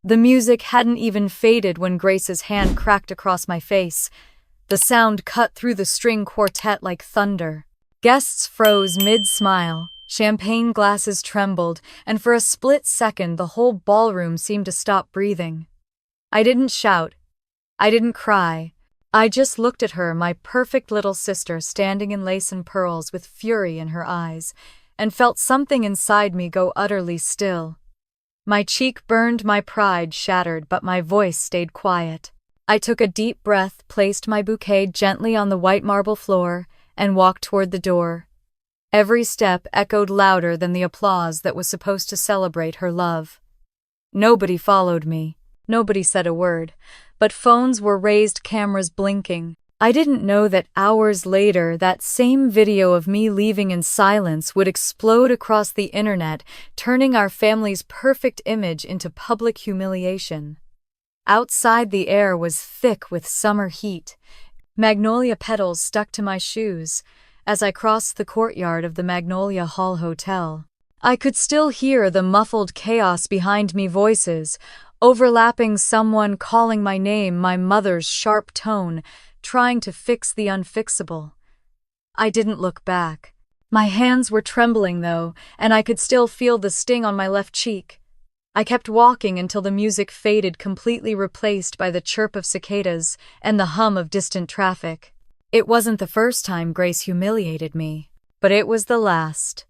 The music hadn't even faded when Grace's hand cracked across my face. The sound cut through the string quartet like thunder. Guests froze mid-smile, champagne glasses trembled, and for a split second the whole ballroom seemed to stop breathing. I didn't shout. I didn't cry. I just looked at her, my perfect little sister, standing in lace and pearls with fury in her eyes, and felt something inside me go utterly still. My cheek burned, my pride shattered, but my voice stayed quiet. I took a deep breath, placed my bouquet gently on the white marble floor, and walked toward the door. Every step echoed louder than the applause that was supposed to celebrate her love. Nobody followed me. Nobody said a word, but phones were raised, cameras blinking. I didn't know that hours later, that same video of me leaving in silence would explode across the internet, turning our family's perfect image into public humiliation. Outside, the air was thick with summer heat. Magnolia petals stuck to my shoes as I crossed the courtyard of the Magnolia Hall Hotel. I could still hear the muffled chaos behind me, voices overlapping, someone calling my name, my mother's sharp tone, trying to fix the unfixable. I didn't look back. My hands were trembling, though, and I could still feel the sting on my left cheek. I kept walking until the music faded, completely replaced by the chirp of cicadas and the hum of distant traffic. It wasn't the first time Grace humiliated me, but it was the last.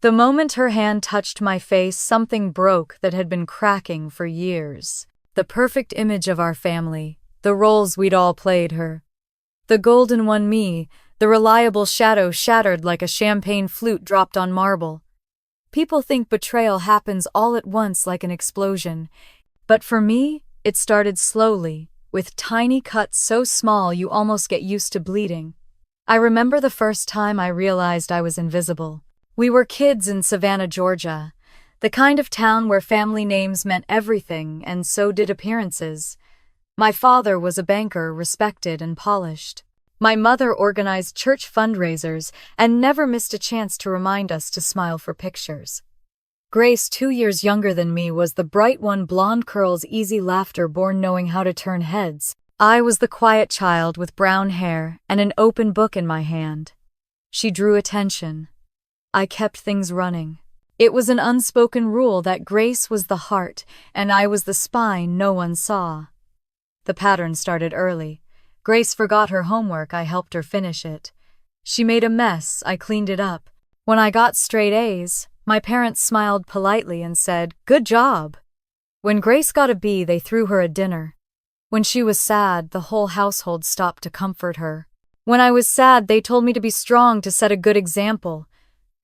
The moment her hand touched my face, something broke that had been cracking for years. The perfect image of our family, the roles we'd all played her. The golden one, me, the reliable shadow, shattered like a champagne flute dropped on marble. People think betrayal happens all at once like an explosion, but for me, it started slowly, with tiny cuts so small you almost get used to bleeding. I remember the first time I realized I was invisible. We were kids in Savannah, Georgia, the kind of town where family names meant everything, and so did appearances. My father was a banker, respected and polished. My mother organized church fundraisers and never missed a chance to remind us to smile for pictures. Grace, 2 years younger than me, was the bright one, blonde curls, easy laughter, born knowing how to turn heads. I was the quiet child with brown hair and an open book in my hand. She drew attention. I kept things running. It was an unspoken rule that Grace was the heart and I was the spine no one saw. The pattern started early. Grace forgot her homework, I helped her finish it. She made a mess, I cleaned it up. When I got straight A's, my parents smiled politely and said, "Good job." When Grace got a B, they threw her a dinner. When she was sad, the whole household stopped to comfort her. When I was sad, they told me to be strong, to set a good example.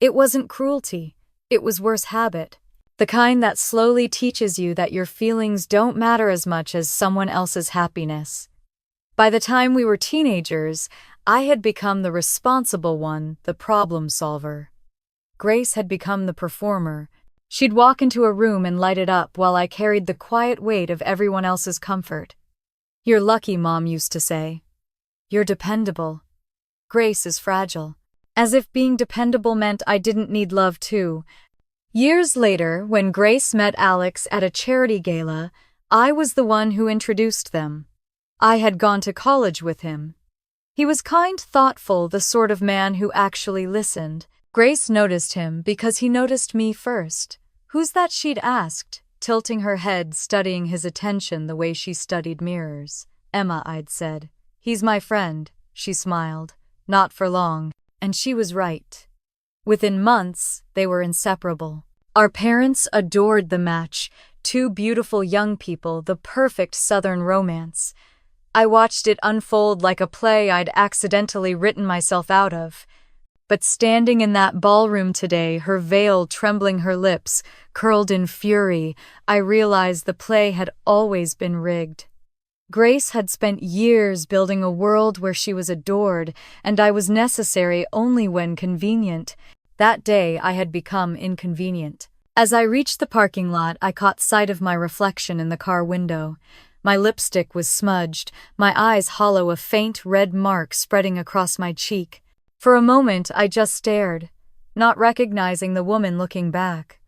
It wasn't cruelty, it was worse habit. The kind that slowly teaches you that your feelings don't matter as much as someone else's happiness. By the time we were teenagers, I had become the responsible one, the problem solver. Grace had become the performer. She'd walk into a room and light it up while I carried the quiet weight of everyone else's comfort. "You're lucky," Mom used to say. "You're dependable." Grace is fragile. As if being dependable meant I didn't need love too. Years later, when Grace met Alex at a charity gala, I was the one who introduced them. I had gone to college with him. He was kind, thoughtful, the sort of man who actually listened. Grace noticed him because he noticed me first. "Who's that?" she'd asked, tilting her head, studying his attention the way she studied mirrors. "Emma," I'd said. "He's my friend," she smiled. Not for long. And she was right. Within months, they were inseparable. Our parents adored the match, two beautiful young people, the perfect Southern romance. I watched it unfold like a play I'd accidentally written myself out of. But standing in that ballroom today, her veil trembling, her lips curled in fury, I realized the play had always been rigged. Grace had spent years building a world where she was adored, and I was necessary only when convenient. That day, I had become inconvenient. As I reached the parking lot, I caught sight of my reflection in the car window. My lipstick was smudged, my eyes hollow, a faint red mark spreading across my cheek. For a moment, I just stared, not recognizing the woman looking back.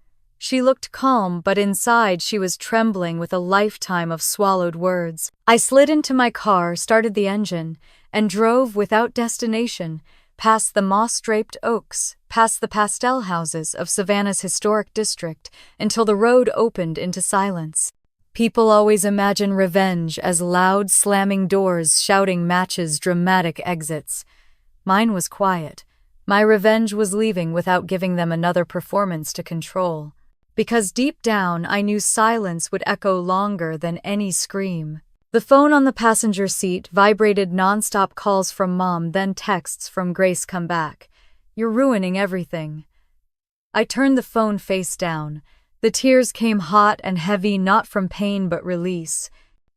She looked calm, but inside she was trembling with a lifetime of swallowed words. I slid into my car, started the engine, and drove without destination, past the moss-draped oaks, past the pastel houses of Savannah's historic district, until the road opened into silence. People always imagine revenge as loud, slamming doors, shouting matches, dramatic exits. Mine was quiet. My revenge was leaving without giving them another performance to control. Because deep down, I knew silence would echo longer than any scream. The phone on the passenger seat vibrated nonstop calls from Mom, then texts from Grace. Come back. You're ruining everything. I turned the phone face down. The tears came hot and heavy, not from pain but release.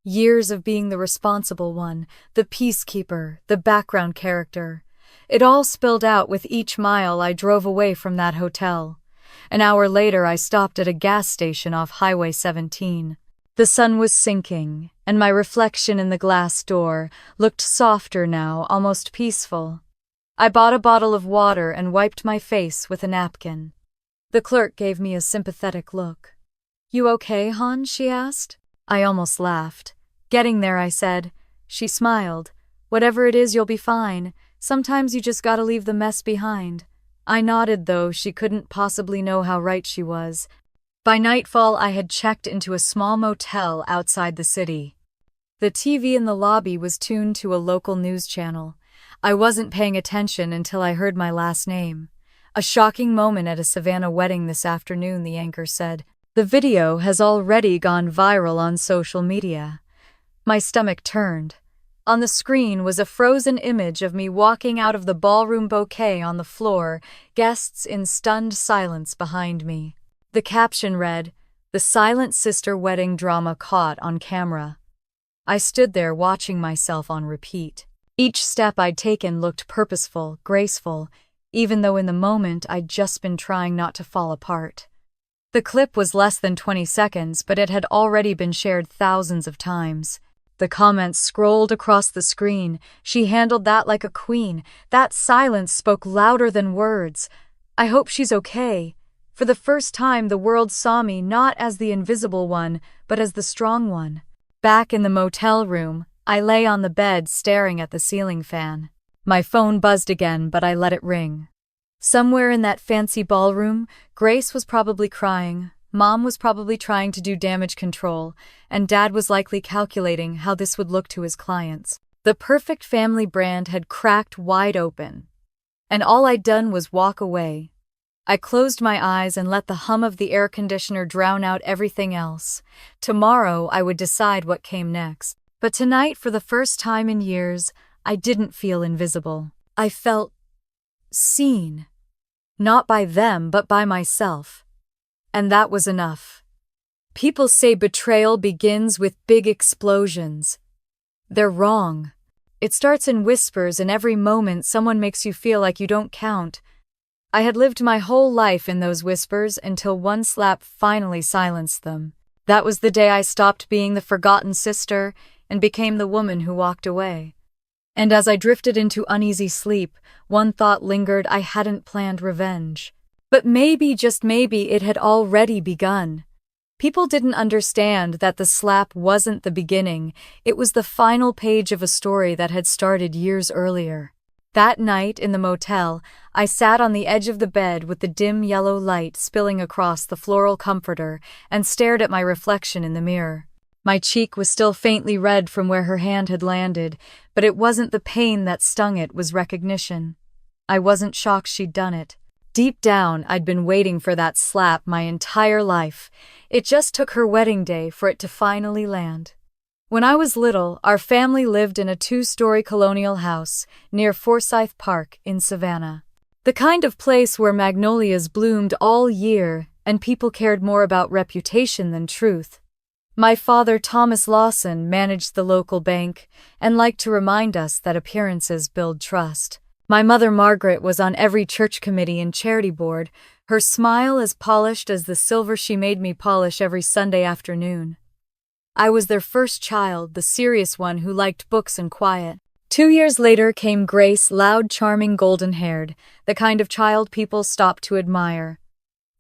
Years of being the responsible one, the peacekeeper, the background character. It all spilled out with each mile I drove away from that hotel. An hour later, I stopped at a gas station off Highway 17. The sun was sinking, and my reflection in the glass door looked softer now, almost peaceful. I bought a bottle of water and wiped my face with a napkin. The clerk gave me a sympathetic look. You okay, hon? She asked. I almost laughed. Getting there, I said. She smiled. Whatever it is, you'll be fine. Sometimes you just gotta leave the mess behind. I nodded, though she couldn't possibly know how right she was. By nightfall, I had checked into a small motel outside the city. The TV in the lobby was tuned to a local news channel. I wasn't paying attention until I heard my last name. A shocking moment at a Savannah wedding this afternoon, the anchor said. The video has already gone viral on social media. My stomach turned. On the screen was a frozen image of me walking out of the ballroom, bouquet on the floor, guests in stunned silence behind me. The caption read, "The silent sister wedding drama caught on camera." I stood there watching myself on repeat. Each step I'd taken looked purposeful, graceful, even though in the moment I'd just been trying not to fall apart. The clip was less than 20 seconds, but it had already been shared thousands of times. The comments scrolled across the screen. She handled that like a queen. That silence spoke louder than words. I hope she's okay. For the first time, the world saw me not as the invisible one, but as the strong one. Back in the motel room, I lay on the bed staring at the ceiling fan. My phone buzzed again, but I let it ring. Somewhere in that fancy ballroom, Grace was probably crying. Mom was probably trying to do damage control, and Dad was likely calculating how this would look to his clients. The perfect family brand had cracked wide open, and all I'd done was walk away. I closed my eyes and let the hum of the air conditioner drown out everything else. Tomorrow I would decide what came next. But tonight, for the first time in years, I didn't feel invisible. I felt seen. Not by them, but by myself. And that was enough. People say betrayal begins with big explosions. They're wrong. It starts in whispers, and every moment someone makes you feel like you don't count. I had lived my whole life in those whispers until one slap finally silenced them. That was the day I stopped being the forgotten sister and became the woman who walked away. And as I drifted into uneasy sleep, one thought lingered: I hadn't planned revenge. But maybe, just maybe, it had already begun. People didn't understand that the slap wasn't the beginning, it was the final page of a story that had started years earlier. That night in the motel, I sat on the edge of the bed with the dim yellow light spilling across the floral comforter and stared at my reflection in the mirror. My cheek was still faintly red from where her hand had landed, but it wasn't the pain that stung, it was recognition. I wasn't shocked she'd done it. Deep down, I'd been waiting for that slap my entire life. It just took her wedding day for it to finally land. When I was little, our family lived in a 2-story colonial house near Forsyth Park in Savannah. The kind of place where magnolias bloomed all year and people cared more about reputation than truth. My father, Thomas Lawson, managed the local bank and liked to remind us that appearances build trust. My mother, Margaret, was on every church committee and charity board, her smile as polished as the silver she made me polish every Sunday afternoon. I was their first child, the serious one who liked books and quiet. 2 years later came Grace, loud, charming, golden-haired, the kind of child people stopped to admire.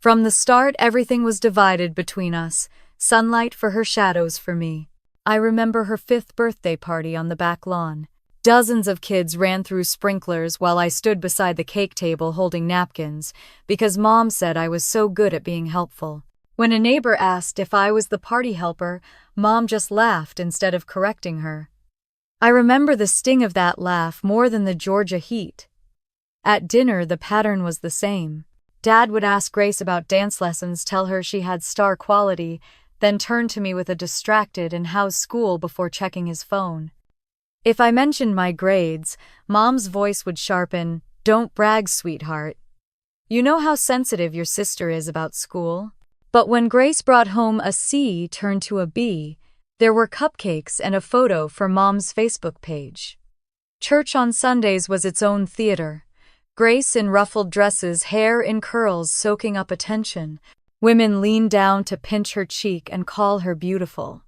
From the start, everything was divided between us, sunlight for her, shadows for me. I remember her 5th birthday party on the back lawn. Dozens of kids ran through sprinklers while I stood beside the cake table holding napkins, because Mom said I was so good at being helpful. When a neighbor asked if I was the party helper, Mom just laughed instead of correcting her. I remember the sting of that laugh more than the Georgia heat. At dinner, the pattern was the same. Dad would ask Grace about dance lessons, tell her she had star quality, then turn to me with a distracted "and how's school" before checking his phone. If I mentioned my grades, Mom's voice would sharpen, "Don't brag, sweetheart. You know how sensitive your sister is about school." But when Grace brought home a C turned to a B, there were cupcakes and a photo for Mom's Facebook page. Church on Sundays was its own theater. Grace in ruffled dresses, hair in curls soaking up attention. Women leaned down to pinch her cheek and call her beautiful.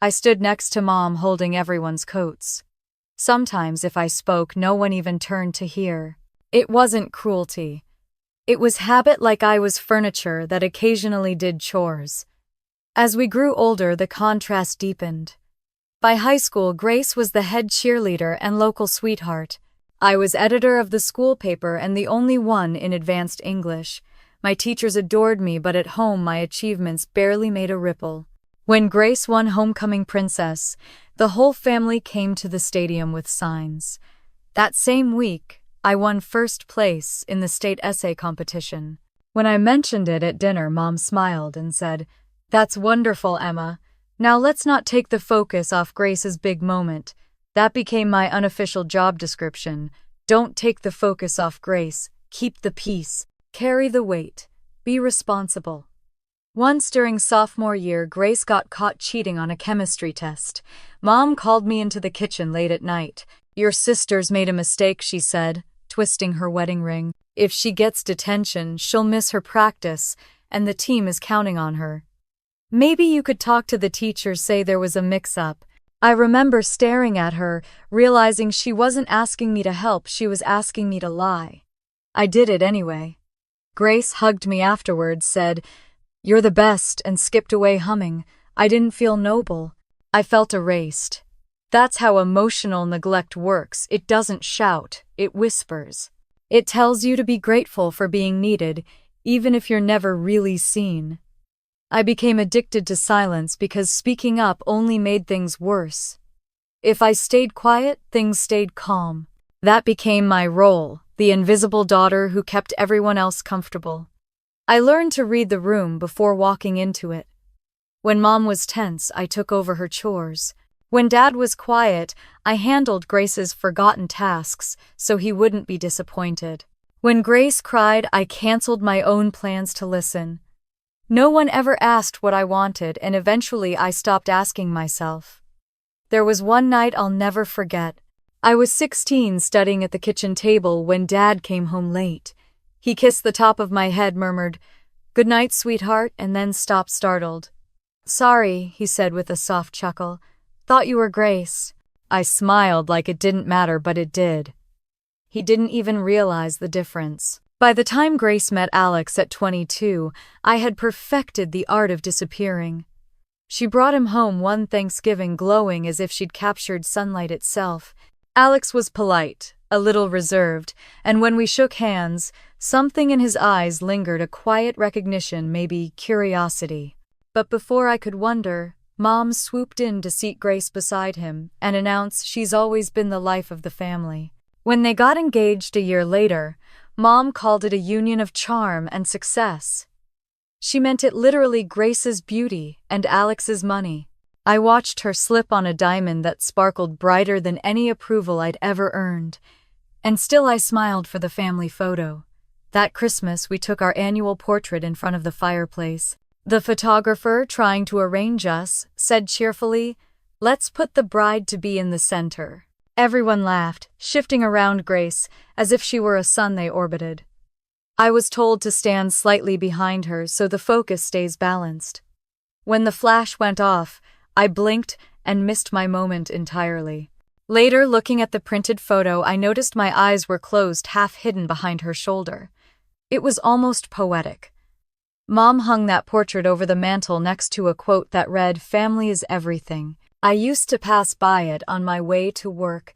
I stood next to Mom holding everyone's coats. Sometimes if I spoke, no one even turned to hear. It wasn't cruelty. It was habit, like I was furniture that occasionally did chores. As we grew older, the contrast deepened. By high school, Grace was the head cheerleader and local sweetheart. I was editor of the school paper and the only one in advanced English. My teachers adored me, but at home my achievements barely made a ripple. When Grace won Homecoming Princess, the whole family came to the stadium with signs. That same week, I won first place in the state essay competition. When I mentioned it at dinner, Mom smiled and said, "That's wonderful, Emma. Now let's not take the focus off Grace's big moment." That became my unofficial job description. Don't take the focus off Grace. Keep the peace. Carry the weight. Be responsible. Once during sophomore year, Grace got caught cheating on a chemistry test. Mom called me into the kitchen late at night. "Your sister's made a mistake," she said, twisting her wedding ring. "If she gets detention, she'll miss her practice, and the team is counting on her. Maybe you could talk to the teacher, say there was a mix-up." I remember staring at her, realizing she wasn't asking me to help, she was asking me to lie. I did it anyway. Grace hugged me afterwards, said, "You're the best," and skipped away humming. I didn't feel noble. I felt erased. That's how emotional neglect works. It doesn't shout, it whispers. It tells you to be grateful for being needed, even if you're never really seen. I became addicted to silence because speaking up only made things worse. If I stayed quiet, things stayed calm. That became my role, the invisible daughter who kept everyone else comfortable. I learned to read the room before walking into it. When Mom was tense, I took over her chores. When Dad was quiet, I handled Grace's forgotten tasks so he wouldn't be disappointed. When Grace cried, I canceled my own plans to listen. No one ever asked what I wanted, and eventually I stopped asking myself. There was one night I'll never forget. I was 16, studying at the kitchen table when Dad came home late. He kissed the top of my head, murmured, "Good night, sweetheart," and then stopped, startled. "Sorry," he said with a soft chuckle. "Thought you were Grace." I smiled like it didn't matter, but it did. He didn't even realize the difference. By the time Grace met Alex at 22, I had perfected the art of disappearing. She brought him home one Thanksgiving glowing as if she'd captured sunlight itself. Alex was polite, a little reserved, and when we shook hands, something in his eyes lingered, a quiet recognition, maybe curiosity. But before I could wonder, Mom swooped in to seat Grace beside him and announced she's always been the life of the family. When they got engaged a year later, Mom called it a union of charm and success. She meant it literally, Grace's beauty and Alex's money. I watched her slip on a diamond that sparkled brighter than any approval I'd ever earned. And still I smiled for the family photo. That Christmas, we took our annual portrait in front of the fireplace. The photographer, trying to arrange us, said cheerfully, "Let's put the bride-to-be in the center." Everyone laughed, shifting around Grace, as if she were a sun they orbited. I was told to stand slightly behind her so the focus stays balanced. When the flash went off, I blinked and missed my moment entirely. Later, looking at the printed photo, I noticed my eyes were closed, half hidden behind her shoulder. It was almost poetic. Mom hung that portrait over the mantel next to a quote that read, "Family is everything." I used to pass by it on my way to work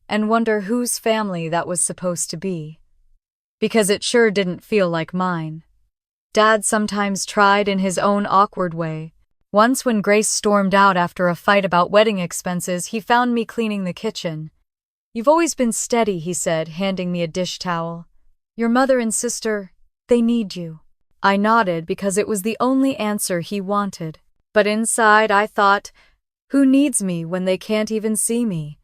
and wonder whose family that was supposed to be, because it sure didn't feel like mine. Dad sometimes tried in his own awkward way. Once when Grace stormed out after a fight about wedding expenses, he found me cleaning the kitchen. "You've always been steady," he said, handing me a dish towel. "Your mother and sister, they need you." I nodded because it was the only answer he wanted. But inside I thought, who needs me when they can't even see me?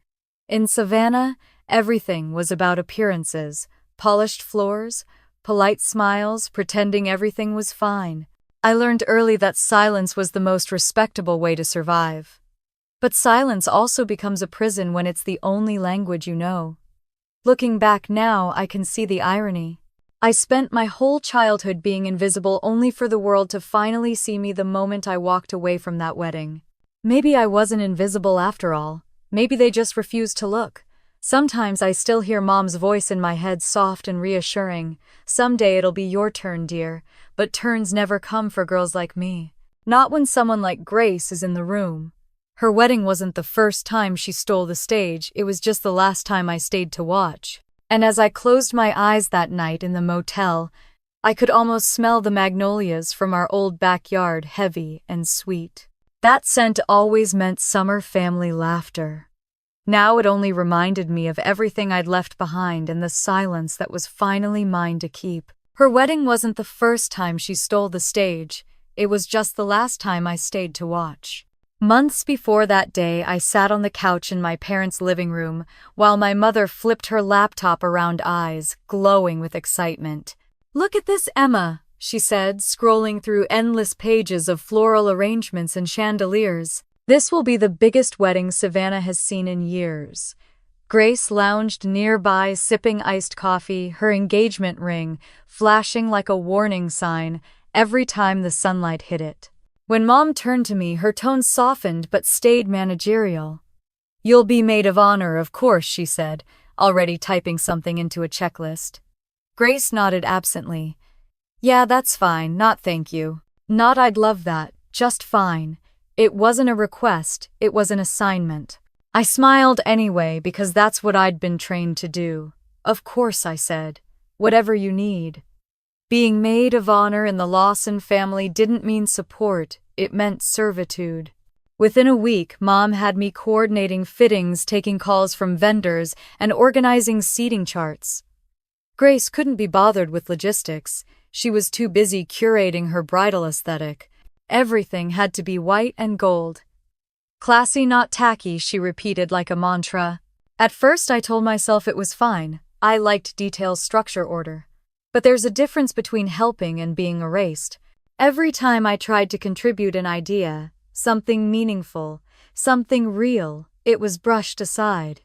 In Savannah, everything was about appearances, polished floors, polite smiles, pretending everything was fine. I learned early that silence was the most respectable way to survive. But silence also becomes a prison when it's the only language you know. Looking back now, I can see the irony. I spent my whole childhood being invisible only for the world to finally see me the moment I walked away from that wedding. Maybe I wasn't invisible after all. Maybe they just refused to look. Sometimes I still hear Mom's voice in my head, soft and reassuring. "Someday it'll be your turn, dear." But turns never come for girls like me. Not when someone like Grace is in the room. Her wedding wasn't the first time she stole the stage, it was just the last time I stayed to watch. And as I closed my eyes that night in the motel, I could almost smell the magnolias from our old backyard, heavy and sweet. That scent always meant summer family laughter. Now it only reminded me of everything I'd left behind and the silence that was finally mine to keep. Her wedding wasn't the first time she stole the stage, it was just the last time I stayed to watch. Months before that day, I sat on the couch in my parents' living room while my mother flipped her laptop around, eyes glowing with excitement. "Look at this, Emma," she said, scrolling through endless pages of floral arrangements and chandeliers. "This will be the biggest wedding Savannah has seen in years." Grace lounged nearby, sipping iced coffee, her engagement ring flashing like a warning sign every time the sunlight hit it. When Mom turned to me, her tone softened but stayed managerial. "You'll be maid of honor, of course," she said, already typing something into a checklist. Grace nodded absently. "Yeah, that's fine, not thank you." Not "I'd love that," just fine. It wasn't a request, it was an assignment. I smiled anyway because that's what I'd been trained to do. "Of course," I said. "Whatever you need." Being maid of honor in the Lawson family didn't mean support, it meant servitude. Within a week, Mom had me coordinating fittings, taking calls from vendors, and organizing seating charts. Grace couldn't be bothered with logistics. She was too busy curating her bridal aesthetic. Everything had to be white and gold. "Classy, not tacky," she repeated like a mantra. At first I told myself it was fine. I liked detail, structure, order. But there's a difference between helping and being erased. Every time I tried to contribute an idea, something meaningful, something real, it was brushed aside.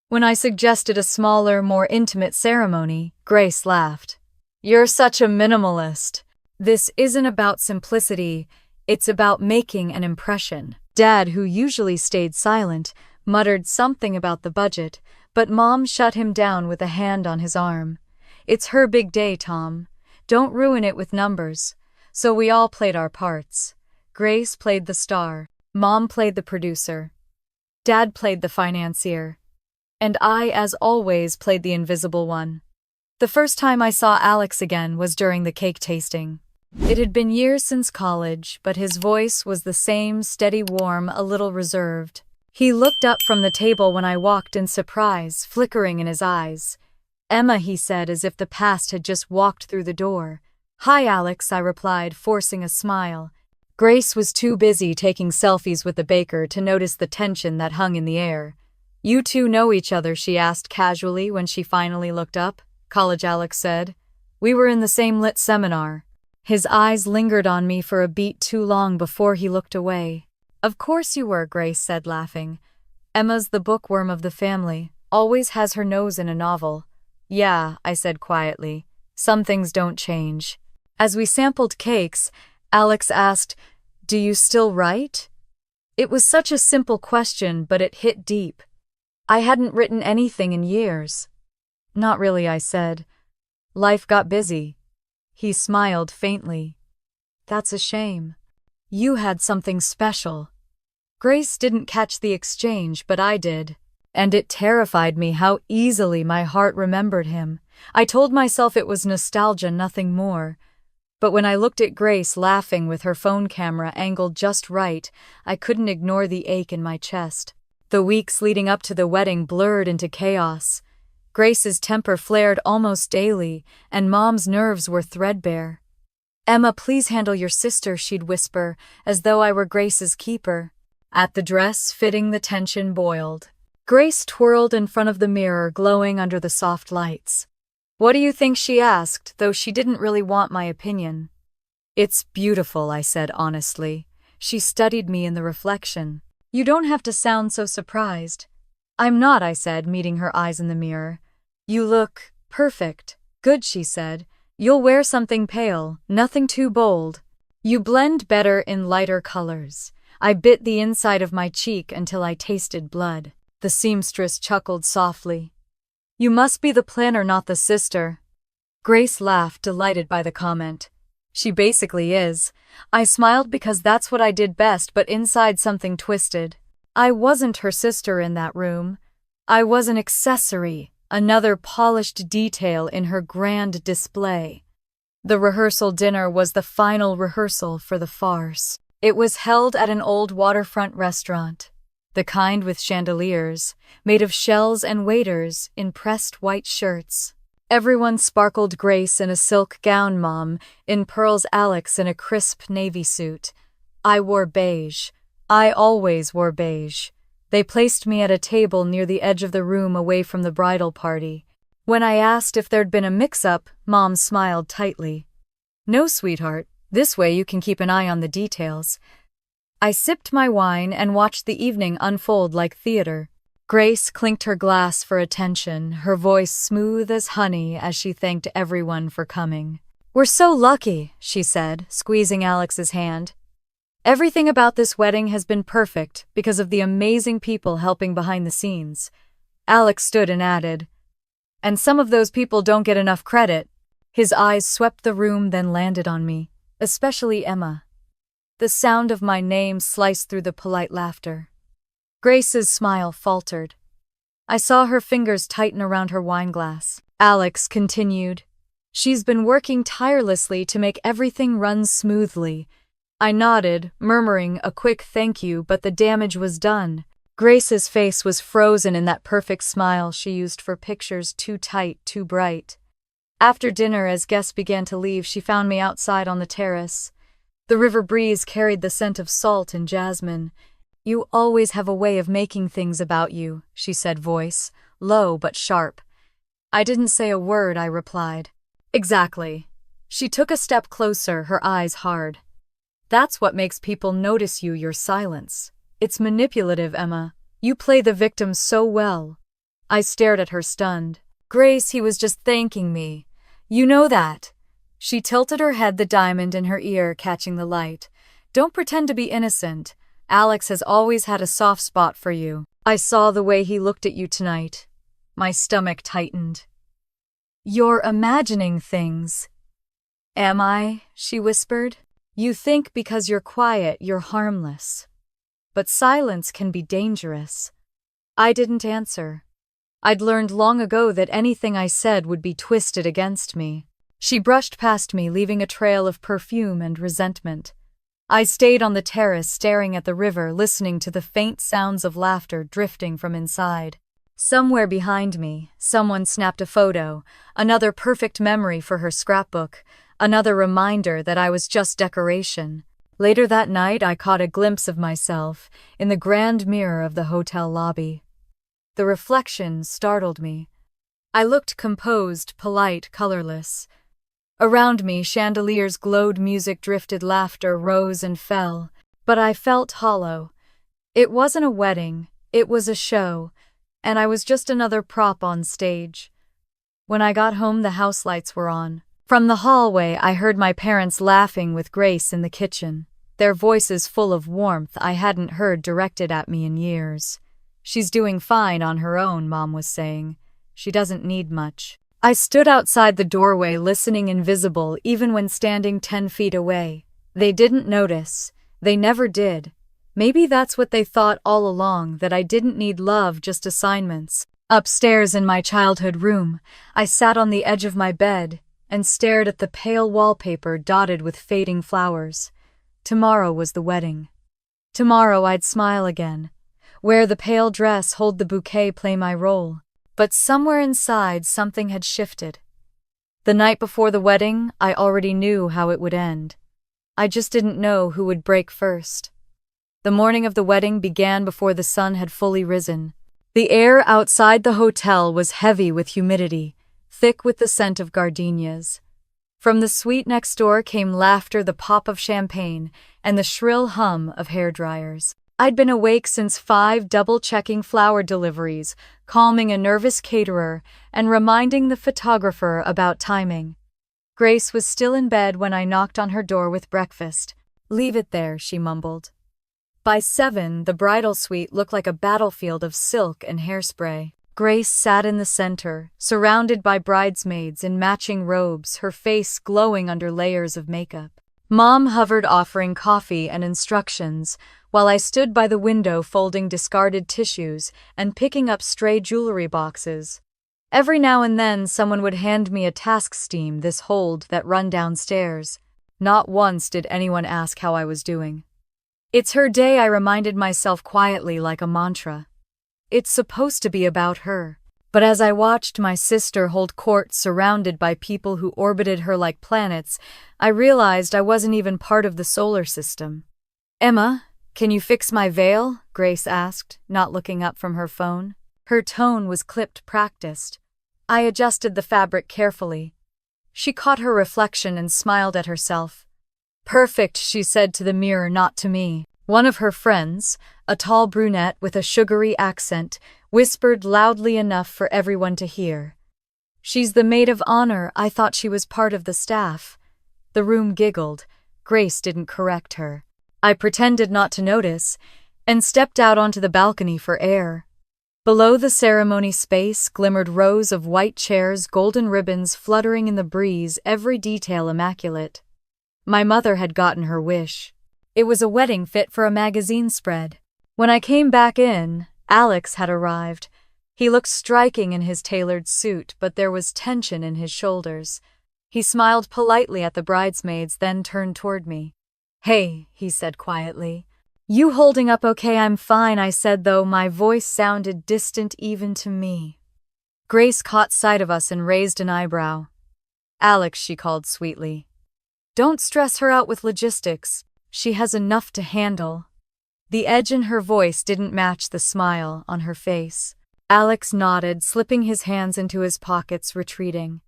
When I suggested a smaller, more intimate ceremony, Grace laughed. "You're such a minimalist." This isn't about simplicity, it's about making an impression. Dad, who usually stayed silent, muttered something about the budget, but Mom shut him down with a hand on his arm. "It's her big day, Tom. Don't ruin it with numbers." So we all played our parts. Grace played the star, Mom played the producer, Dad played the financier, and I, as always, played the invisible one. The first time I saw Alex again was during the cake tasting. It had been years since college, but his voice was the same, steady, warm, a little reserved. He looked up from the table when I walked in surprise, flickering in his eyes. "Emma," he said, as if the past had just walked through the door. "Hi, Alex," I replied, forcing a smile. Grace was too busy taking selfies with the baker to notice the tension that hung in the air. "You two know each other?" she asked casually when she finally looked up. "College," Alex said. "We were in the same lit seminar." His eyes lingered on me for a beat too long before he looked away. "Of course you were," Grace said, laughing. "Emma's the bookworm of the family, always has her nose in a novel." "Yeah," I said quietly. "Some things don't change." As we sampled cakes, Alex asked, "Do you still write?" It was such a simple question, but it hit deep. I hadn't written anything in years. "Not really," I said. "Life got busy." He smiled faintly. That's a shame. You had something special. Grace didn't catch the exchange, but I did. And it terrified me how easily my heart remembered him. I told myself it was nostalgia, nothing more. But when I looked at Grace laughing with her phone camera angled just right, I couldn't ignore the ache in my chest. The weeks leading up to the wedding blurred into chaos. Grace's temper flared almost daily, and Mom's nerves were threadbare. "Emma, please handle your sister," she'd whisper, as though I were Grace's keeper. At the dress fitting, the tension boiled. Grace twirled in front of the mirror, glowing under the soft lights. "What do you think?" she asked, though she didn't really want my opinion. "It's beautiful," I said honestly. She studied me in the reflection. "You don't have to sound so surprised." "I'm not," I said, meeting her eyes in the mirror. "You look perfect." "Good," she said. "You'll wear something pale, nothing too bold. You blend better in lighter colors." I bit the inside of my cheek until I tasted blood. The seamstress chuckled softly. "You must be the planner, not the sister." Grace laughed, delighted by the comment. "She basically is." I smiled because that's what I did best, but inside something twisted. I wasn't her sister in that room. I was an accessory, another polished detail in her grand display. The rehearsal dinner was the final rehearsal for the farce. It was held at an old waterfront restaurant, the kind with chandeliers, made of shells and waiters in pressed white shirts. Everyone sparkled: Grace in a silk gown, Mom in pearls, Alex in a crisp navy suit. I wore beige. I always wore beige. They placed me at a table near the edge of the room, away from the bridal party. When I asked if there'd been a mix-up, Mom smiled tightly. "No, sweetheart. This way you can keep an eye on the details." I sipped my wine and watched the evening unfold like theater. Grace clinked her glass for attention, her voice smooth as honey as she thanked everyone for coming. "We're so lucky," she said, squeezing Alex's hand. "Everything about this wedding has been perfect because of the amazing people helping behind the scenes." Alex stood and added, "And some of those people don't get enough credit." His eyes swept the room, then landed on me. Especially Emma. The sound of my name sliced through the polite laughter. Grace's smile faltered. I saw her fingers tighten around her wineglass. Alex continued, "She's been working tirelessly to make everything run smoothly." I nodded, murmuring a quick thank you, but the damage was done. Grace's face was frozen in that perfect smile she used for pictures, too tight, too bright. After dinner, as guests began to leave, she found me outside on the terrace. The river breeze carried the scent of salt and jasmine. "You always have a way of making things about you," she said, voice low but sharp. I didn't say a word, I replied. "Exactly." She took a step closer, her eyes hard. "That's what makes people notice you, your silence. It's manipulative, Emma. You play the victim so well." I stared at her, stunned. "Grace, he was just thanking me. You know that." She tilted her head, the diamond in her ear catching the light. "Don't pretend to be innocent. Alex has always had a soft spot for you. I saw the way he looked at you tonight." My stomach tightened. "You're imagining things." "Am I?" she whispered. "You think because you're quiet, you're harmless. But silence can be dangerous." I didn't answer. I'd learned long ago that anything I said would be twisted against me. She brushed past me, leaving a trail of perfume and resentment. I stayed on the terrace, staring at the river, listening to the faint sounds of laughter drifting from inside. Somewhere behind me, someone snapped a photo, another perfect memory for her scrapbook, another reminder that I was just decoration. Later that night, I caught a glimpse of myself in the grand mirror of the hotel lobby. The reflection startled me. I looked composed, polite, colorless. Around me, chandeliers glowed, music drifted, laughter rose and fell. But I felt hollow. It wasn't a wedding, it was a show, and I was just another prop on stage. When I got home, the house lights were on. From the hallway, I heard my parents laughing with Grace in the kitchen, their voices full of warmth I hadn't heard directed at me in years. "She's doing fine on her own," Mom was saying. "She doesn't need much." I stood outside the doorway, listening, invisible even when standing 10 feet away. They didn't notice. They never did. Maybe that's what they thought all along, that I didn't need love, just assignments. Upstairs in my childhood room, I sat on the edge of my bed and stared at the pale wallpaper dotted with fading flowers. Tomorrow was the wedding. Tomorrow I'd smile again. Wear the pale dress, hold the bouquet, play my role. But somewhere inside, something had shifted. The night before the wedding, I already knew how it would end. I just didn't know who would break first. The morning of the wedding began before the sun had fully risen. The air outside the hotel was heavy with humidity, thick with the scent of gardenias. From the suite next door came laughter, the pop of champagne, and the shrill hum of hairdryers. I'd been awake since 5, double-checking flower deliveries, calming a nervous caterer, and reminding the photographer about timing. Grace was still in bed when I knocked on her door with breakfast. "Leave it there," she mumbled. By 7, the bridal suite looked like a battlefield of silk and hairspray. Grace sat in the center, surrounded by bridesmaids in matching robes, her face glowing under layers of makeup. Mom hovered, offering coffee and instructions, while I stood by the window folding discarded tissues and picking up stray jewelry boxes. Every now and then someone would hand me a task, steam this, hold that, run downstairs. Not once did anyone ask how I was doing. "It's her day," I reminded myself quietly, like a mantra. It's supposed to be about her. But as I watched my sister hold court surrounded by people who orbited her like planets, I realized I wasn't even part of the solar system. "Emma, can you fix my veil?" Grace asked, not looking up from her phone. Her tone was clipped, practiced. I adjusted the fabric carefully. She caught her reflection and smiled at herself. "Perfect," she said to the mirror, not to me. One of her friends, a tall brunette with a sugary accent, whispered loudly enough for everyone to hear. "She's the maid of honor." I thought she was part of the staff. The room giggled. Grace didn't correct her. I pretended not to notice and stepped out onto the balcony for air. Below the ceremony space glimmered rows of white chairs, golden ribbons fluttering in the breeze, every detail immaculate. My mother had gotten her wish. It was a wedding fit for a magazine spread. When I came back in, Alex had arrived. He looked striking in his tailored suit, but there was tension in his shoulders. He smiled politely at the bridesmaids, then turned toward me. "Hey," he said quietly. "You holding up okay?" "I'm fine," I said, though my voice sounded distant even to me. Grace caught sight of us and raised an eyebrow. "Alex," she called sweetly. "Don't stress her out with logistics. She has enough to handle." The edge in her voice didn't match the smile on her face. Alex nodded, slipping his hands into his pockets, retreating.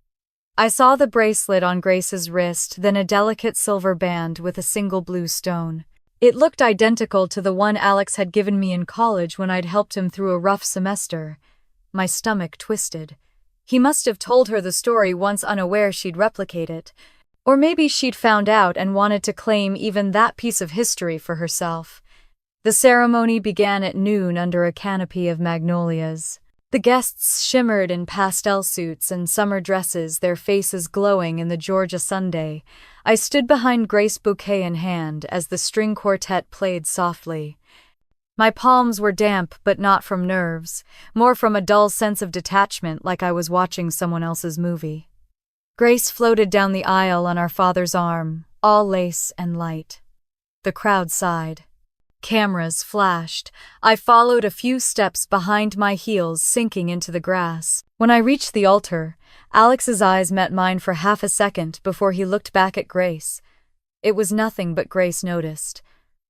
I saw the bracelet on Grace's wrist, then a delicate silver band with a single blue stone. It looked identical to the one Alex had given me in college when I'd helped him through a rough semester. My stomach twisted. He must have told her the story once, unaware she'd replicate it. Or maybe she'd found out and wanted to claim even that piece of history for herself. The ceremony began at noon under a canopy of magnolias. The guests shimmered in pastel suits and summer dresses, their faces glowing in the Georgia Sunday. I stood behind Grace, bouquet in hand, as the string quartet played softly. My palms were damp, but not from nerves, more from a dull sense of detachment, like I was watching someone else's movie. Grace floated down the aisle on our father's arm, all lace and light. The crowd sighed. Cameras flashed. I followed a few steps behind, my heels sinking into the grass. When I reached the altar, Alex's eyes met mine for half a second before he looked back at Grace. It was nothing, but Grace noticed.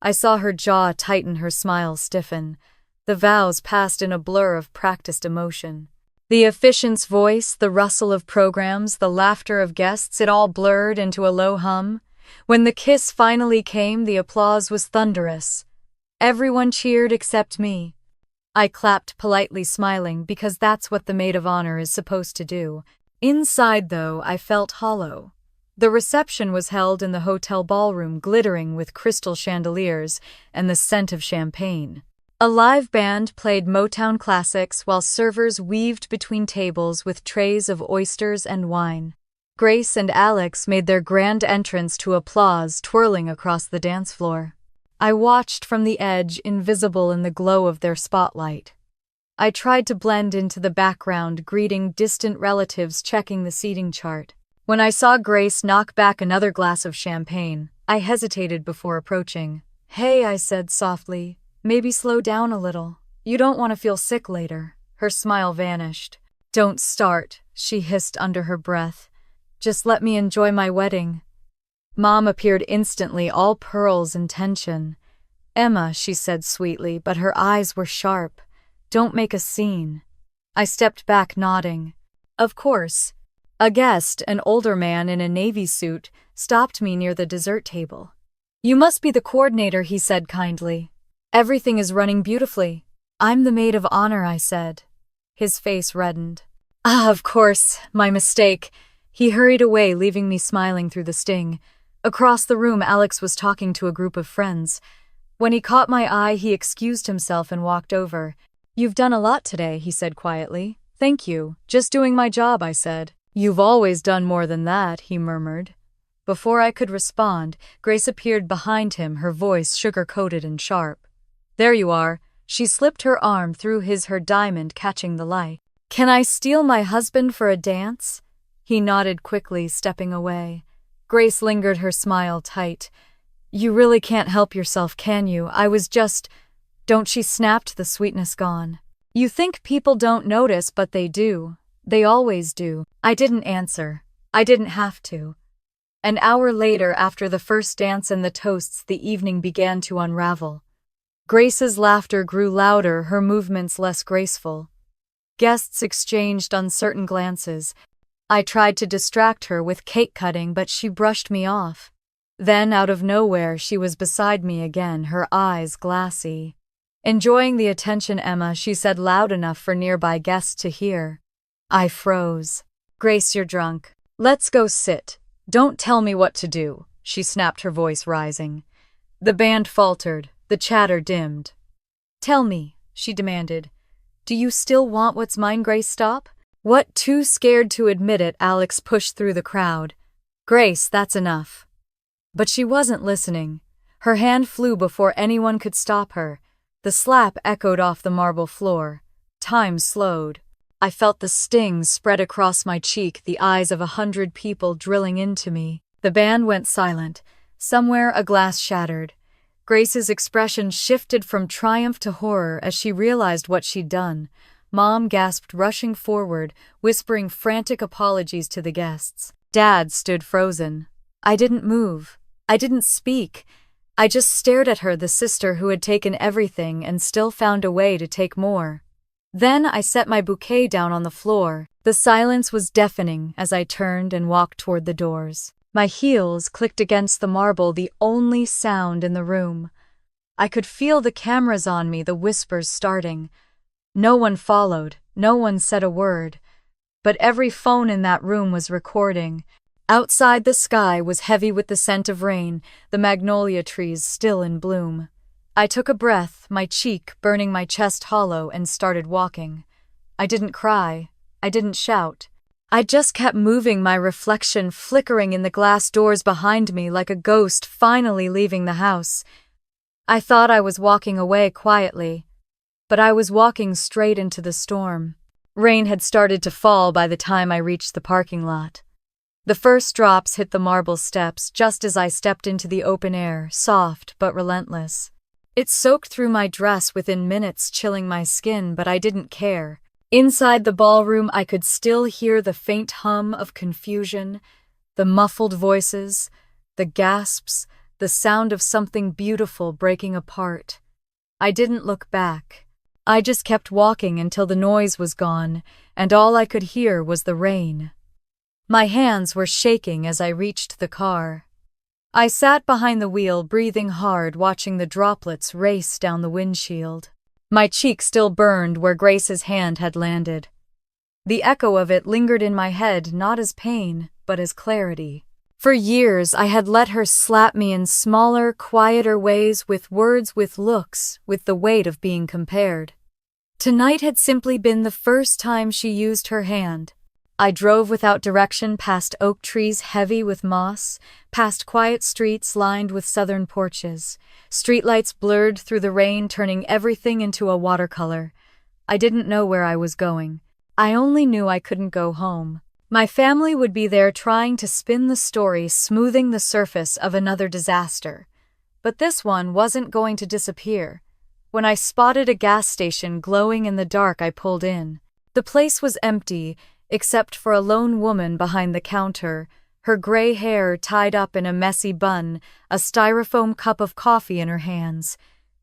I saw her jaw tighten, her smile stiffen. The vows passed in a blur of practiced emotion. The officiant's voice, the rustle of programs, the laughter of guests, it all blurred into a low hum. When the kiss finally came, the applause was thunderous. Everyone cheered except me. I clapped politely, smiling, because that's what the maid of honor is supposed to do. Inside, though, I felt hollow. The reception was held in the hotel ballroom, glittering with crystal chandeliers and the scent of champagne. A live band played Motown classics while servers weaved between tables with trays of oysters and wine. Grace and Alex made their grand entrance to applause twirling across the dance floor. I watched from the edge, invisible in the glow of their spotlight. I tried to blend into the background, greeting distant relatives checking the seating chart. When I saw Grace knock back another glass of champagne, I hesitated before approaching. "Hey," I said softly, "maybe slow down a little. You don't want to feel sick later." Her smile vanished. "Don't start," she hissed under her breath. "Just let me enjoy my wedding." Mom appeared instantly, all pearls and tension. "Emma," she said sweetly, but her eyes were sharp. "Don't make a scene." I stepped back, nodding. "Of course." A guest, an older man in a navy suit, stopped me near the dessert table. "You must be the coordinator," he said kindly. "Everything is running beautifully." "I'm the maid of honor," I said. His face reddened. "Ah, of course, my mistake." He hurried away, leaving me smiling through the sting. Across the room, Alex was talking to a group of friends. When he caught my eye, he excused himself and walked over. "You've done a lot today," he said quietly. "Thank you. Just doing my job," I said. "You've always done more than that," he murmured. Before I could respond, Grace appeared behind him, her voice sugar-coated and sharp. "There you are." She slipped her arm through her diamond, catching the light. "Can I steal my husband for a dance?" He nodded quickly, stepping away. Grace lingered, her smile tight. "You really can't help yourself, can you? I was just—" "Don't," she snapped, the sweetness gone. "You think people don't notice, but they do. They always do." I didn't answer. I didn't have to. An hour later, after the first dance and the toasts, the evening began to unravel. Grace's laughter grew louder, her movements less graceful. Guests exchanged uncertain glances. I tried to distract her with cake cutting, but she brushed me off. Then, out of nowhere, she was beside me again, her eyes glassy. "Enjoying the attention, Emma," she said loud enough for nearby guests to hear. I froze. "Grace, you're drunk. Let's go sit. Don't tell me what to do," she snapped, her voice rising. The band faltered, the chatter dimmed. "Tell me," she demanded. "Do you still want what's mine?" Grace, stop. What? Too scared to admit it, Alex pushed through the crowd. "Grace, that's enough." But she wasn't listening. Her hand flew before anyone could stop her. The slap echoed off the marble floor. Time slowed. I felt the sting spread across my cheek, the eyes of 100 people drilling into me. The band went silent. Somewhere a glass shattered. Grace's expression shifted from triumph to horror as she realized what she'd done. Mom gasped, rushing forward, whispering frantic apologies to the guests. Dad stood frozen. I didn't move. I didn't speak. I just stared at her, the sister who had taken everything and still found a way to take more. Then I set my bouquet down on the floor. The silence was deafening as I turned and walked toward the doors. My heels clicked against the marble, the only sound in the room. I could feel the cameras on me, the whispers starting. No one followed, no one said a word. But every phone in that room was recording. Outside, the sky was heavy with the scent of rain, the magnolia trees still in bloom. I took a breath, my cheek burning my chest hollow, and started walking. I didn't cry. I didn't shout. I just kept moving, my reflection flickering in the glass doors behind me like a ghost finally leaving the house. I thought I was walking away quietly, but I was walking straight into the storm. Rain had started to fall by the time I reached the parking lot. The first drops hit the marble steps just as I stepped into the open air, soft but relentless. It soaked through my dress within minutes, chilling my skin, but I didn't care. Inside the ballroom, I could still hear the faint hum of confusion, the muffled voices, the gasps, the sound of something beautiful breaking apart. I didn't look back. I just kept walking until the noise was gone, and all I could hear was the rain. My hands were shaking as I reached the car. I sat behind the wheel, breathing hard, watching the droplets race down the windshield. My cheek still burned where Grace's hand had landed. The echo of it lingered in my head, not as pain, but as clarity. For years, I had let her slap me in smaller, quieter ways, with words, with looks, with the weight of being compared. Tonight had simply been the first time she used her hand. I drove without direction past oak trees heavy with moss, past quiet streets lined with southern porches. Streetlights blurred through the rain, turning everything into a watercolor. I didn't know where I was going. I only knew I couldn't go home. My family would be there trying to spin the story, smoothing the surface of another disaster. But this one wasn't going to disappear. When I spotted a gas station glowing in the dark, I pulled in. The place was empty, except for a lone woman behind the counter, her gray hair tied up in a messy bun, a styrofoam cup of coffee in her hands.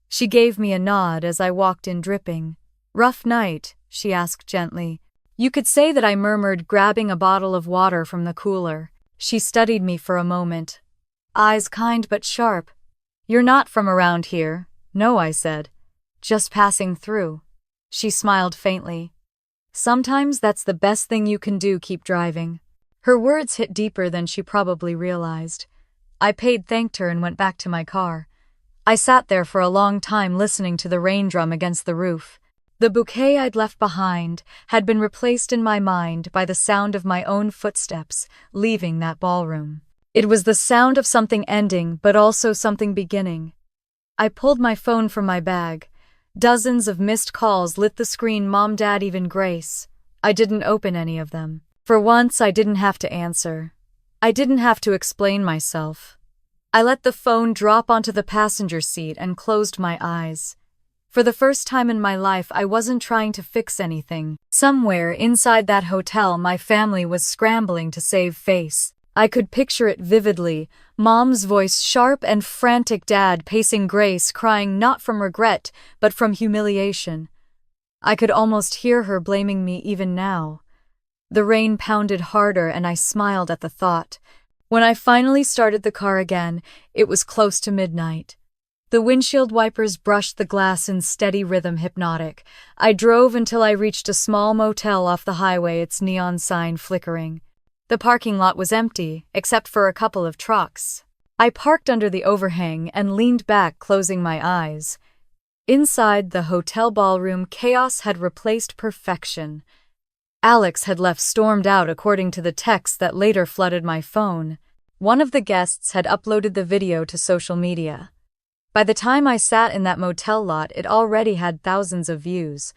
She gave me a nod as I walked in dripping. "Rough night?" she asked gently. You could say that I murmured, grabbing a bottle of water from the cooler. She studied me for a moment. Eyes kind but sharp. "You're not from around here." "No," I said. "Just passing through." She smiled faintly. "Sometimes that's the best thing you can do, keep driving." Her words hit deeper than she probably realized. I thanked her and went back to my car. I sat there for a long time listening to the rain drum against the roof. The bouquet I'd left behind had been replaced in my mind by the sound of my own footsteps leaving that ballroom. It was the sound of something ending, but also something beginning. I pulled my phone from my bag. Dozens of missed calls lit the screen, Mom, Dad, even Grace. I didn't open any of them. For once, I didn't have to answer. I didn't have to explain myself. I let the phone drop onto the passenger seat and closed my eyes. For the first time in my life, I wasn't trying to fix anything. Somewhere inside that hotel, my family was scrambling to save face. I could picture it vividly. Mom's voice sharp and frantic, Dad pacing Grace, crying not from regret, but from humiliation. I could almost hear her blaming me even now. The rain pounded harder and I smiled at the thought. When I finally started the car again, it was close to midnight. The windshield wipers brushed the glass in steady rhythm, hypnotic. I drove until I reached a small motel off the highway, its neon sign flickering. The parking lot was empty, except for a couple of trucks. I parked under the overhang and leaned back, closing my eyes. Inside the hotel ballroom, chaos had replaced perfection. Alex had left stormed out, according to the text that later flooded my phone. One of the guests had uploaded the video to social media. By the time I sat in that motel lot, it already had thousands of views.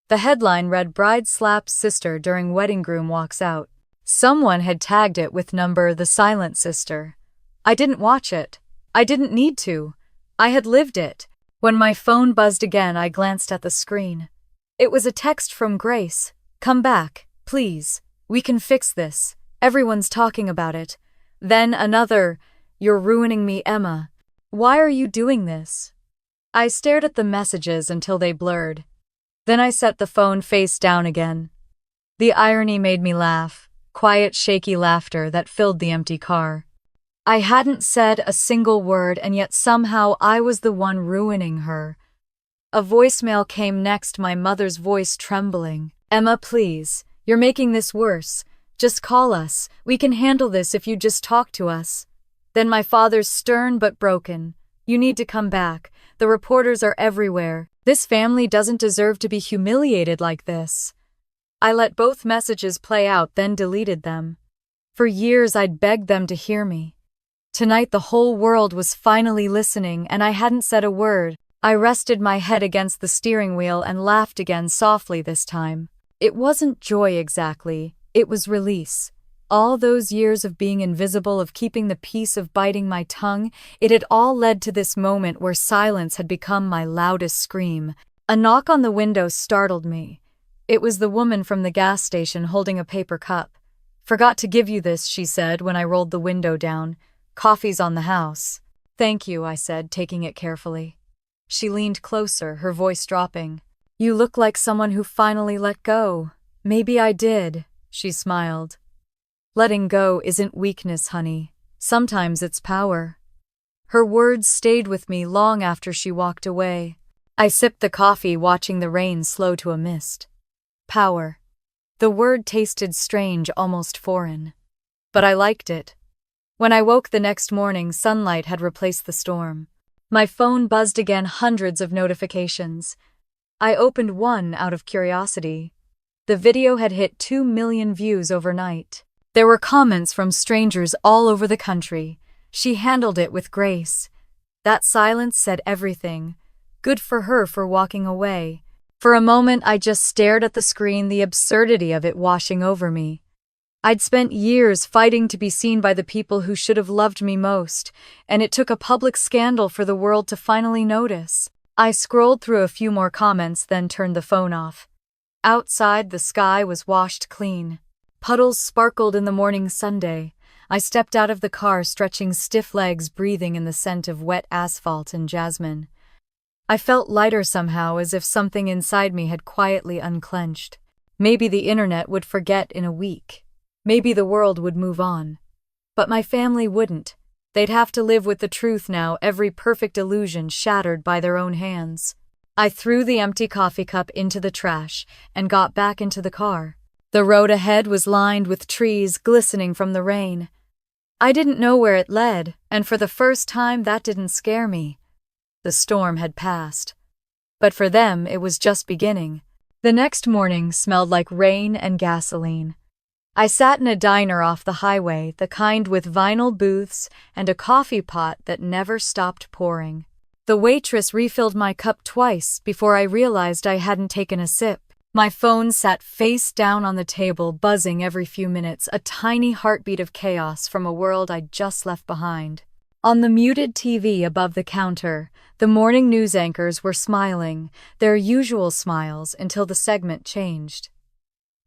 The headline read, "Bride slaps sister during wedding, groom walks out." Someone had tagged it with number "The Silent Sister." I didn't watch it. I didn't need to. I had lived it. When my phone buzzed again, I glanced at the screen. It was a text from Grace. "Come back, please. We can fix this. Everyone's talking about it." Then another, "You're ruining me, Emma. Why are you doing this?" I stared at the messages until they blurred. Then I set the phone face down again. The irony made me laugh, quiet, shaky laughter that filled the empty car. I hadn't said a single word, and yet somehow I was the one ruining her. A voicemail came next, my mother's voice trembling. "Emma, please, you're making this worse. Just call us. We can handle this if you just talk to us." Then my father's stern but broken. "You need to come back. The reporters are everywhere. This family doesn't deserve to be humiliated like this." I let both messages play out, then deleted them. For years I'd begged them to hear me. Tonight the whole world was finally listening, and I hadn't said a word. I rested my head against the steering wheel and laughed again, softly this time. It wasn't joy exactly, it was release. All those years of being invisible, of keeping the peace, of biting my tongue, it had all led to this moment where silence had become my loudest scream. A knock on the window startled me. It was the woman from the gas station holding a paper cup. "Forgot to give you this," she said when I rolled the window down. "Coffee's on the house." "Thank you," I said, taking it carefully. She leaned closer, her voice dropping. "You look like someone who finally let go." "Maybe I did," she smiled. "Letting go isn't weakness, honey. Sometimes it's power." Her words stayed with me long after she walked away. I sipped the coffee, watching the rain slow to a mist. Power. The word tasted strange, almost foreign. But I liked it. When I woke the next morning, sunlight had replaced the storm. My phone buzzed again, hundreds of notifications. I opened one out of curiosity. The video had hit 2 million views overnight. There were comments from strangers all over the country. She handled it with grace. That silence said everything. Good for her for walking away. For a moment, I just stared at the screen, the absurdity of it washing over me. I'd spent years fighting to be seen by the people who should have loved me most, and it took a public scandal for the world to finally notice. I scrolled through a few more comments, then turned the phone off. Outside, the sky was washed clean. Puddles sparkled in the morning Sunday. I stepped out of the car, stretching stiff legs, breathing in the scent of wet asphalt and jasmine. I felt lighter somehow, as if something inside me had quietly unclenched. Maybe the internet would forget in a week. Maybe the world would move on. But my family wouldn't. They'd have to live with the truth now, every perfect illusion shattered by their own hands. I threw the empty coffee cup into the trash and got back into the car. The road ahead was lined with trees glistening from the rain. I didn't know where it led, and for the first time that didn't scare me. The storm had passed. But for them, it was just beginning. The next morning smelled like rain and gasoline. I sat in a diner off the highway, the kind with vinyl booths and a coffee pot that never stopped pouring. The waitress refilled my cup twice before I realized I hadn't taken a sip. My phone sat face down on the table, buzzing every few minutes, a tiny heartbeat of chaos from a world I'd just left behind. On the muted TV above the counter, the morning news anchors were smiling, their usual smiles, until the segment changed.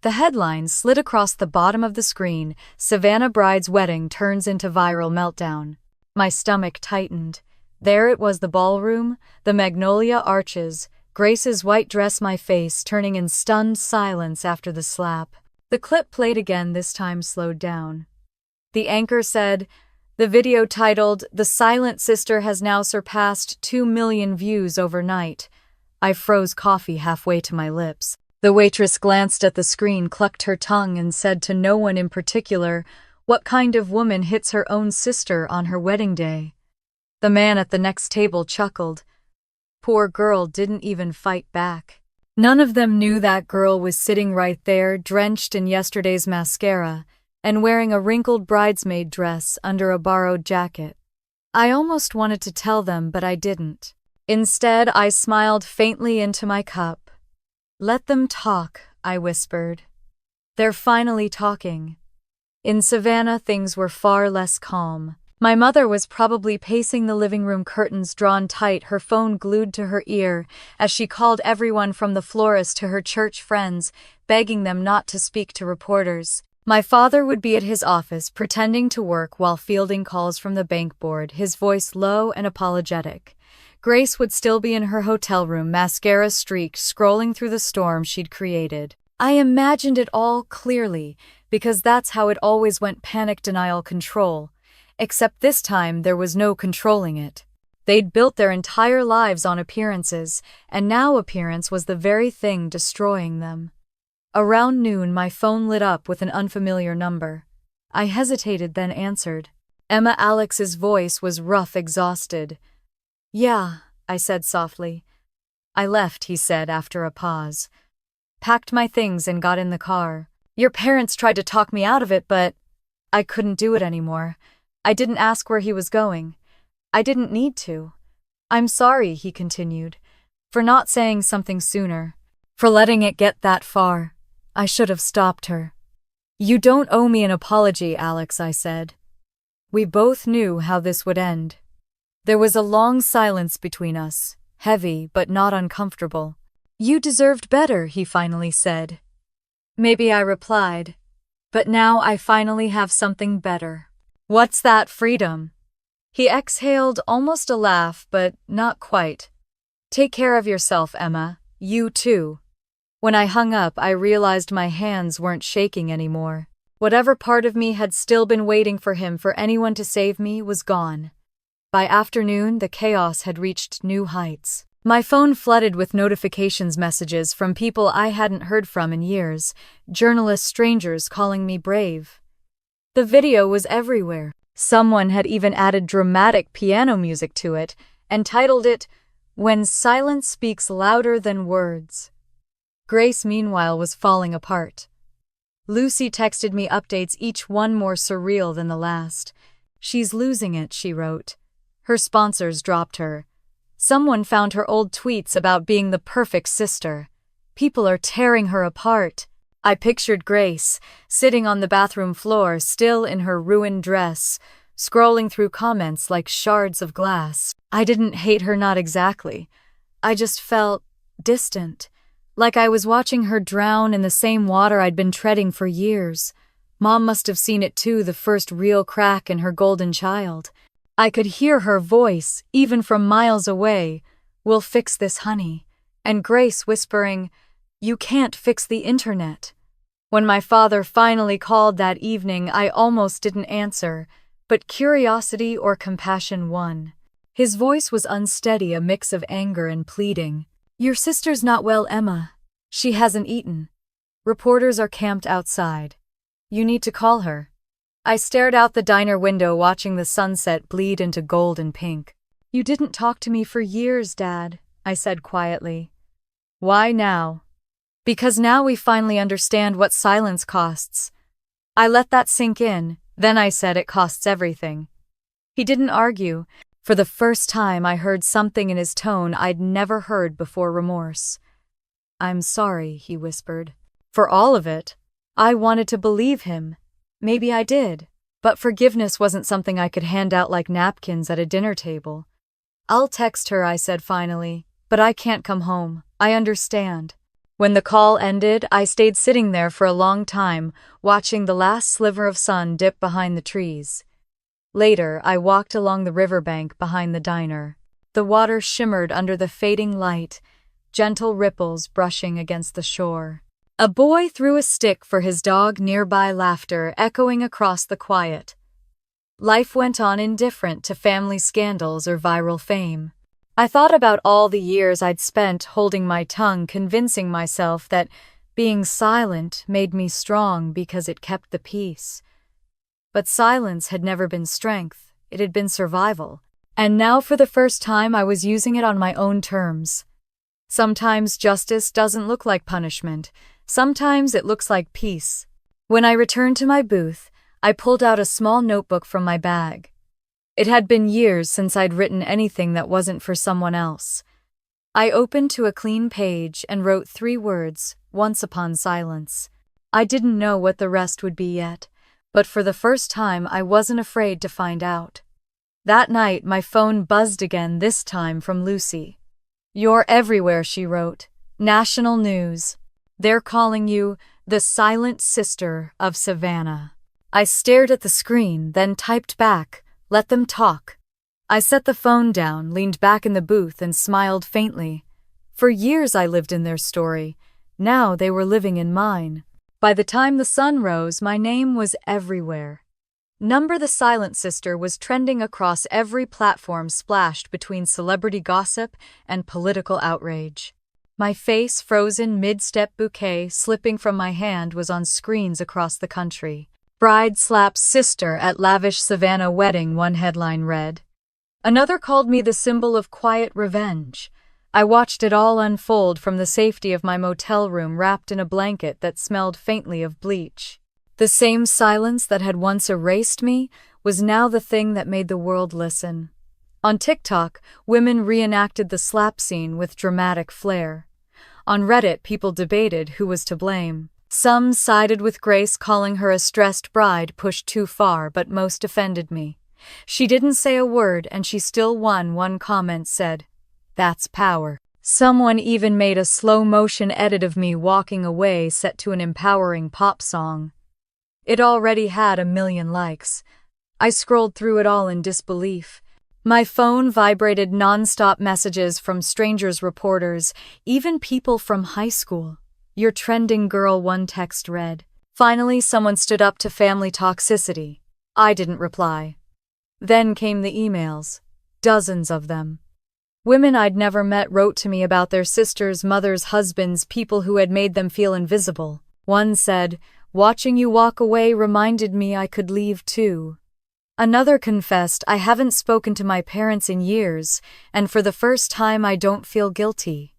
The headline slid across the bottom of the screen: Savannah bride's wedding turns into viral meltdown. My stomach tightened. There it was, the ballroom, the magnolia arches, Grace's white dress, my face turning in stunned silence after the slap. The clip played again, this time slowed down. The anchor said, the video titled, "The Silent Sister has now surpassed 2 million views overnight." I froze coffee halfway to my lips. The waitress glanced at the screen, clucked her tongue, and said to no one in particular, "What kind of woman hits her own sister on her wedding day?" The man at the next table chuckled. Poor girl didn't even fight back. None of them knew that girl was sitting right there, drenched in yesterday's mascara, and wearing a wrinkled bridesmaid dress under a borrowed jacket. I almost wanted to tell them, but I didn't. Instead, I smiled faintly into my cup. "Let them talk," I whispered. "They're finally talking." In Savannah, things were far less calm. My mother was probably pacing the living room, curtains drawn tight, her phone glued to her ear, as she called everyone from the florist to her church friends, begging them not to speak to reporters. My father would be at his office, pretending to work while fielding calls from the bank board, his voice low and apologetic. Grace would still be in her hotel room, mascara streaked, scrolling through the storm she'd created. I imagined it all clearly, because that's how it always went: panic, denial, control. Except this time there was no controlling it. They'd built their entire lives on appearances, and now appearance was the very thing destroying them. Around noon, my phone lit up with an unfamiliar number. I hesitated, then answered. Emma. Alex's voice was rough, exhausted. "Yeah," I said softly. "I left," he said after a pause. "Packed my things and got in the car. Your parents tried to talk me out of it, but I couldn't do it anymore. I didn't ask where he was going. I didn't need to. I'm sorry," he continued, "for not saying something sooner, for letting it get that far. I should have stopped her." "You don't owe me an apology, Alex," I said. We both knew how this would end. There was a long silence between us, heavy but not uncomfortable. "You deserved better," he finally said. Maybe, I replied. "But now I finally have something better." "What's that?" "Freedom." He exhaled, almost a laugh, but not quite. "Take care of yourself, Emma. You too." When I hung up, I realized my hands weren't shaking anymore. Whatever part of me had still been waiting for him, for anyone to save me, was gone. By afternoon, the chaos had reached new heights. My phone flooded with notifications, messages from people I hadn't heard from in years, journalists, strangers calling me brave. The video was everywhere. Someone had even added dramatic piano music to it and titled it, "When Silence Speaks Louder Than Words." Grace, meanwhile, was falling apart. Lucy texted me updates, each one more surreal than the last. "She's losing it," she wrote. Her sponsors dropped her. Someone found her old tweets about being the perfect sister. People are tearing her apart. I pictured Grace, sitting on the bathroom floor, still in her ruined dress, scrolling through comments like shards of glass. I didn't hate her, not exactly. I just felt distant, like I was watching her drown in the same water I'd been treading for years. Mom must have seen it too, the first real crack in her golden child. I could hear her voice, even from miles away. "We'll fix this, honey." And Grace whispering, "You can't fix the internet." When my father finally called that evening, I almost didn't answer, but curiosity or compassion won. His voice was unsteady, a mix of anger and pleading. "Your sister's not well, Emma. She hasn't eaten. Reporters are camped outside. You need to call her." I stared out the diner window, watching the sunset bleed into gold and pink. "You didn't talk to me for years, Dad," I said quietly. "Why now?" "Because now we finally understand what silence costs." I let that sink in, then I said, "It costs everything." He didn't argue. For the first time, I heard something in his tone I'd never heard before: remorse. "I'm sorry," he whispered. "For all of it." I wanted to believe him. Maybe I did. But forgiveness wasn't something I could hand out like napkins at a dinner table. "I'll text her," I said finally. "But I can't come home. I understand." When the call ended, I stayed sitting there for a long time, watching the last sliver of sun dip behind the trees. Later, I walked along the riverbank behind the diner. The water shimmered under the fading light, gentle ripples brushing against the shore. A boy threw a stick for his dog nearby, laughter echoing across the quiet. Life went on, indifferent to family scandals or viral fame. I thought about all the years I'd spent holding my tongue, convincing myself that being silent made me strong because it kept the peace. But silence had never been strength, it had been survival. And now, for the first time, I was using it on my own terms. Sometimes justice doesn't look like punishment. Sometimes it looks like peace. When I returned to my booth, I pulled out a small notebook from my bag. It had been years since I'd written anything that wasn't for someone else. I opened to a clean page and wrote 3 words: "Once upon silence." I didn't know what the rest would be yet, but for the first time I wasn't afraid to find out. That night my phone buzzed again, this time from Lucy. "You're everywhere," she wrote. "National news. They're calling you the silent sister of Savannah." I stared at the screen, then typed back, "Let them talk." I set the phone down, leaned back in the booth, and smiled faintly. For years I lived in their story. Now they were living in mine. By the time the sun rose, my name was everywhere. Number the Silent Sister was trending across every platform, splashed between celebrity gossip and political outrage. My face, frozen mid-step, bouquet slipping from my hand, was on screens across the country. "Bride slaps sister at lavish Savannah wedding," one headline read. Another called me the symbol of quiet revenge. I watched it all unfold from the safety of my motel room, wrapped in a blanket that smelled faintly of bleach. The same silence that had once erased me was now the thing that made the world listen. On TikTok, women reenacted the slap scene with dramatic flair. On Reddit, people debated who was to blame. Some sided with Grace, calling her a stressed bride pushed too far, but most offended me. "She didn't say a word and she still won," one comment said. "That's power." Someone even made a slow-motion edit of me walking away, set to an empowering pop song. It already had 1 million likes. I scrolled through it all in disbelief. My phone vibrated, non-stop messages from strangers, reporters, even people from high school. "You're trending, girl," one text read. Finally, someone stood up to family toxicity. I didn't reply. Then came the emails. Dozens of them. Women I'd never met wrote to me about their sisters, mothers, husbands, people who had made them feel invisible. One said, "Watching you walk away reminded me I could leave too." Another confessed, "I haven't spoken to my parents in years, and for the first time I don't feel guilty."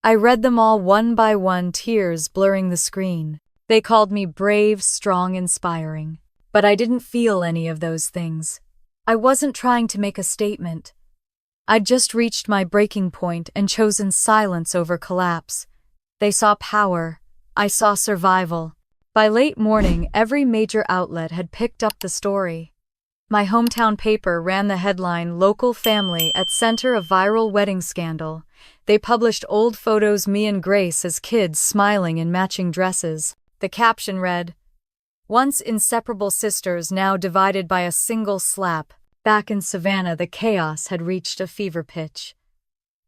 I read them all one by one, tears blurring the screen. They called me brave, strong, inspiring. But I didn't feel any of those things. I wasn't trying to make a statement. I'd just reached my breaking point and chosen silence over collapse. They saw power. I saw survival. By late morning, every major outlet had picked up the story. My hometown paper ran the headline, "Local Family at Center of Viral Wedding Scandal." They published old photos me and Grace as kids smiling in matching dresses. The caption read, "Once inseparable sisters now divided by a single slap. Back in Savannah, the chaos had reached a fever pitch.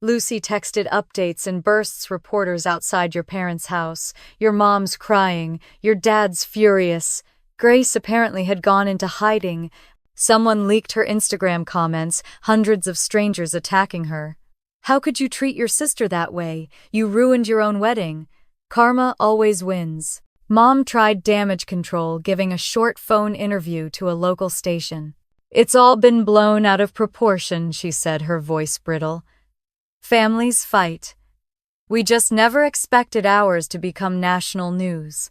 Lucy texted updates in bursts, reporters outside your parents' house. Your mom's crying, your dad's furious. Grace apparently had gone into hiding. Someone leaked her Instagram comments, hundreds of strangers attacking her. How could you treat your sister that way? You ruined your own wedding. Karma always wins." Mom tried damage control, giving a short phone interview to a local station. "It's all been blown out of proportion," she said, her voice brittle. "Families fight. We just never expected ours to become national news."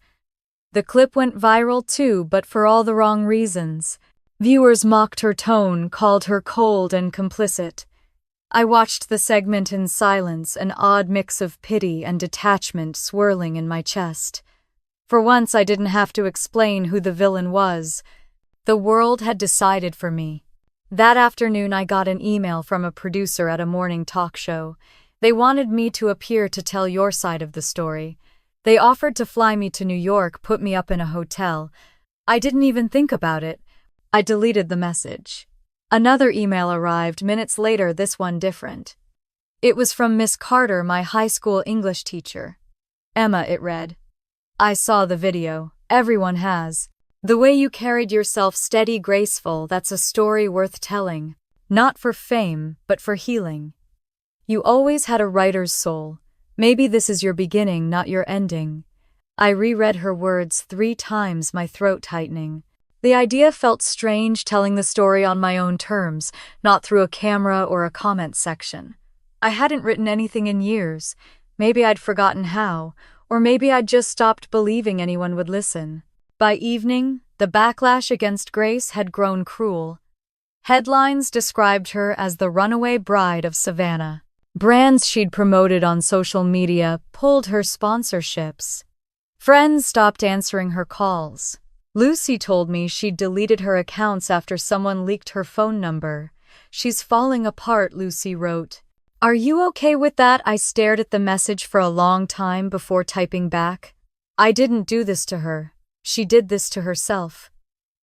The clip went viral too, but for all the wrong reasons. Viewers mocked her tone, called her cold and complicit. I watched the segment in silence, an odd mix of pity and detachment swirling in my chest. For once, I didn't have to explain who the villain was. The world had decided for me. That afternoon, I got an email from a producer at a morning talk show. They wanted me to appear to tell your side of the story. They offered to fly me to New York, put me up in a hotel. I didn't even think about it. I deleted the message. Another email arrived minutes later, this one different. It was from Miss Carter, my high school English teacher. "Emma," it read. "I saw the video. Everyone has. The way you carried yourself, steady, graceful, that's a story worth telling. Not for fame, but for healing. You always had a writer's soul. Maybe this is your beginning, not your ending." I reread her words 3 times, my throat tightening. The idea felt strange, telling the story on my own terms, not through a camera or a comment section. I hadn't written anything in years. Maybe I'd forgotten how, or maybe I'd just stopped believing anyone would listen. By evening, the backlash against Grace had grown cruel. Headlines described her as the runaway bride of Savannah. Brands she'd promoted on social media pulled her sponsorships. Friends stopped answering her calls. Lucy told me she'd deleted her accounts after someone leaked her phone number. "She's falling apart," Lucy wrote. "Are you okay with that?" I stared at the message for a long time before typing back. I didn't do this to her. She did this to herself.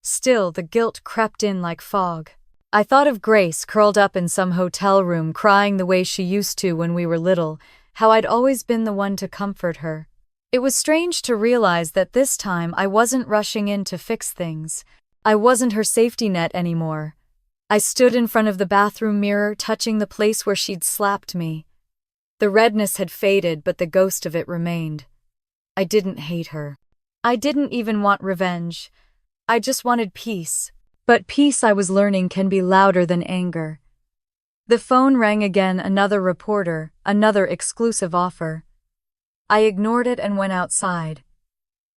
Still, the guilt crept in like fog. I thought of Grace curled up in some hotel room, crying the way she used to when we were little, how I'd always been the one to comfort her. It was strange to realize that this time I wasn't rushing in to fix things. I wasn't her safety net anymore. I stood in front of the bathroom mirror, touching the place where she'd slapped me. The redness had faded, but the ghost of it remained. I didn't hate her. I didn't even want revenge. I just wanted peace. But peace, I was learning, can be louder than anger. The phone rang again, another reporter, another exclusive offer. I ignored it and went outside.